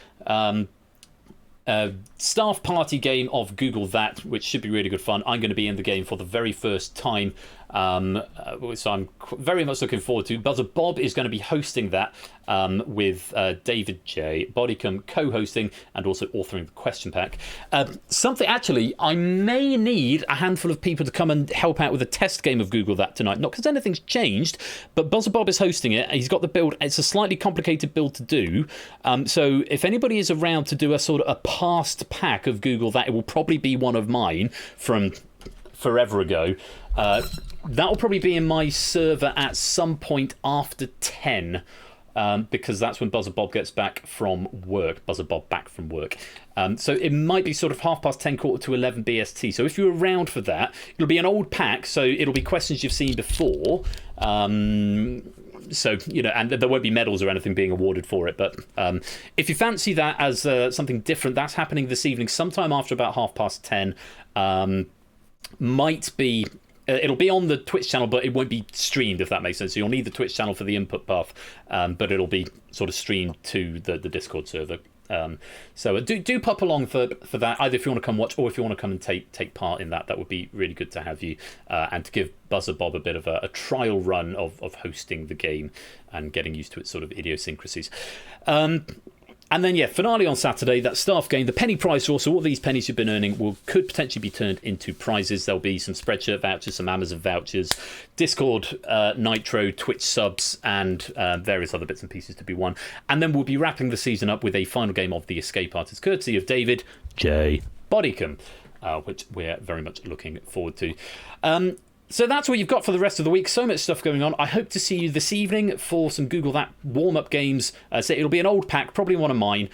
Staff party game of Google That, which should be really good fun. I'm going to be in the game for the very first time, so I'm very much looking forward to. Buzzer Bob is going to be hosting that with David J. Bodycom co-hosting and also authoring the question pack. Something, actually, I may need a handful of people to come and help out with a test game of Google That tonight. Not because anything's changed, but Buzzer Bob is hosting it. He's got the build. It's a slightly complicated build to do. So if anybody is around to do a sort of a past pack of Google That, it will probably be one of mine from forever ago. That'll probably be in my server at some point after 10, because that's when Buzzer Bob gets back from work. Buzzer Bob back from work. So it might be sort of 10:30, quarter to 11 BST. So if you're around for that, it'll be an old pack, so it'll be questions you've seen before. So, you know, and there won't be medals or anything being awarded for it. But if you fancy that as something different, that's happening this evening, sometime after about 10:30. Might be. It'll be on the Twitch channel, but it won't be streamed, if that makes sense. So you'll need the Twitch channel for the input path, but it'll be sort of streamed to the Discord server. So do pop along for that, either if you want to come watch or if you want to come and take part in that. That would be really good to have you, and to give Buzzer Bob a bit of a trial run of hosting the game and getting used to its sort of idiosyncrasies. And then, yeah, finale on Saturday, that staff game, the penny prize draw. So all these pennies you've been earning could potentially be turned into prizes. There'll be some Spreadshirt vouchers, some Amazon vouchers, Discord, Nitro, Twitch subs, and various other bits and pieces to be won. And then we'll be wrapping the season up with a final game of The Escape Artist, courtesy of David J. Bodycom, which we're very much looking forward to. So that's what you've got for the rest of the week. So much stuff going on. I hope to see you this evening for some Google That warm-up games. So it'll be an old pack, probably one of mine.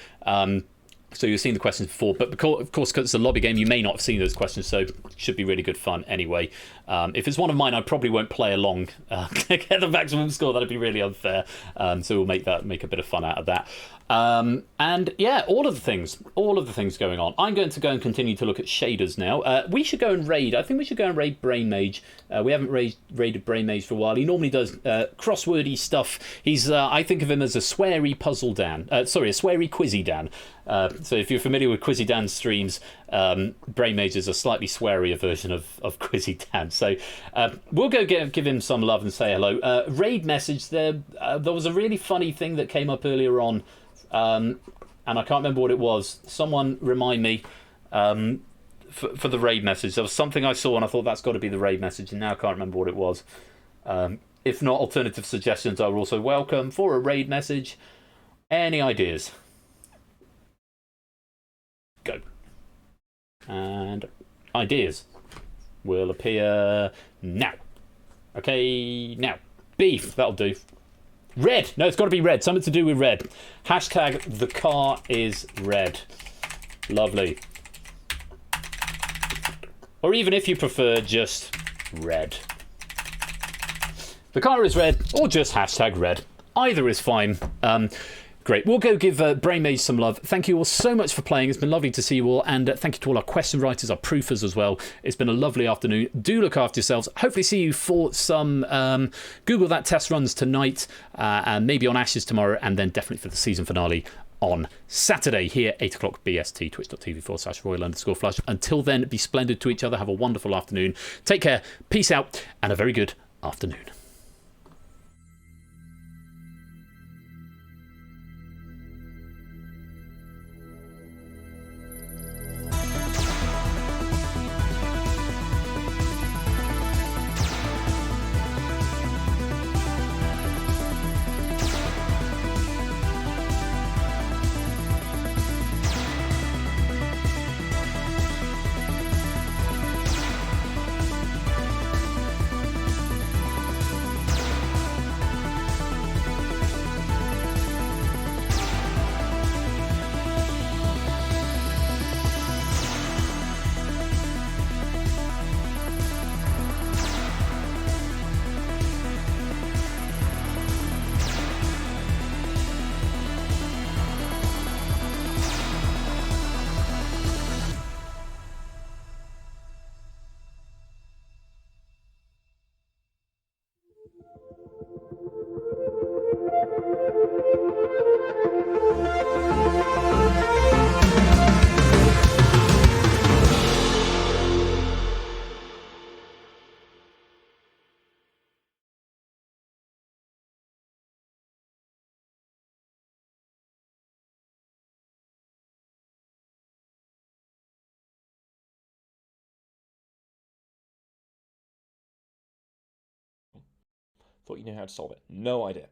So you've seen the questions before, but of course, because it's a lobby game, you may not have seen those questions, so it should be really good fun anyway. If it's one of mine, I probably won't play along to get the maximum score. That'd be really unfair. So we'll make a bit of fun out of that. And yeah, all of the things going on. I'm going to go and continue to look at shaders now. We should go and raid. I think we should go and raid Brain Mage. We haven't raided Brain Mage for a while. He normally does crosswordy stuff. He's I think of him as a sweary puzzle Dan. A sweary Quizzy Dan. So if you're familiar with Quizzy Dan's streams, Brain Mage is a slightly swearier version of Quizzy Dan. So we'll go give him some love and say hello. Raid message there. There was a really funny thing that came up earlier on, and I can't remember what it was. Someone remind me for the raid message. There was something I saw and I thought that's got to be the raid message, and now I can't remember what it was. If not, alternative suggestions are also welcome for a raid message. Any ideas? Go. And ideas will appear now. Okay, now. Beef, that'll do. Red. No, it's got to be red. Something to do with red. Hashtag the car is red. Lovely. Or even if you prefer, just red. The car is red, or just hashtag red. Either is fine. Great. We'll go give Brain Mage some love. Thank you all so much for playing. It's been lovely to see you all. And thank you to all our question writers, our proofers as well. It's been a lovely afternoon. Do look after yourselves. Hopefully see you for some Google That test runs tonight, and maybe on Ashes tomorrow, and then definitely for the season finale on Saturday here, 8 o'clock BST, twitch.tv/Royal_Flush. Until then, be splendid to each other. Have a wonderful afternoon. Take care. Peace out. And a very good afternoon. thought you knew how to solve it. No idea.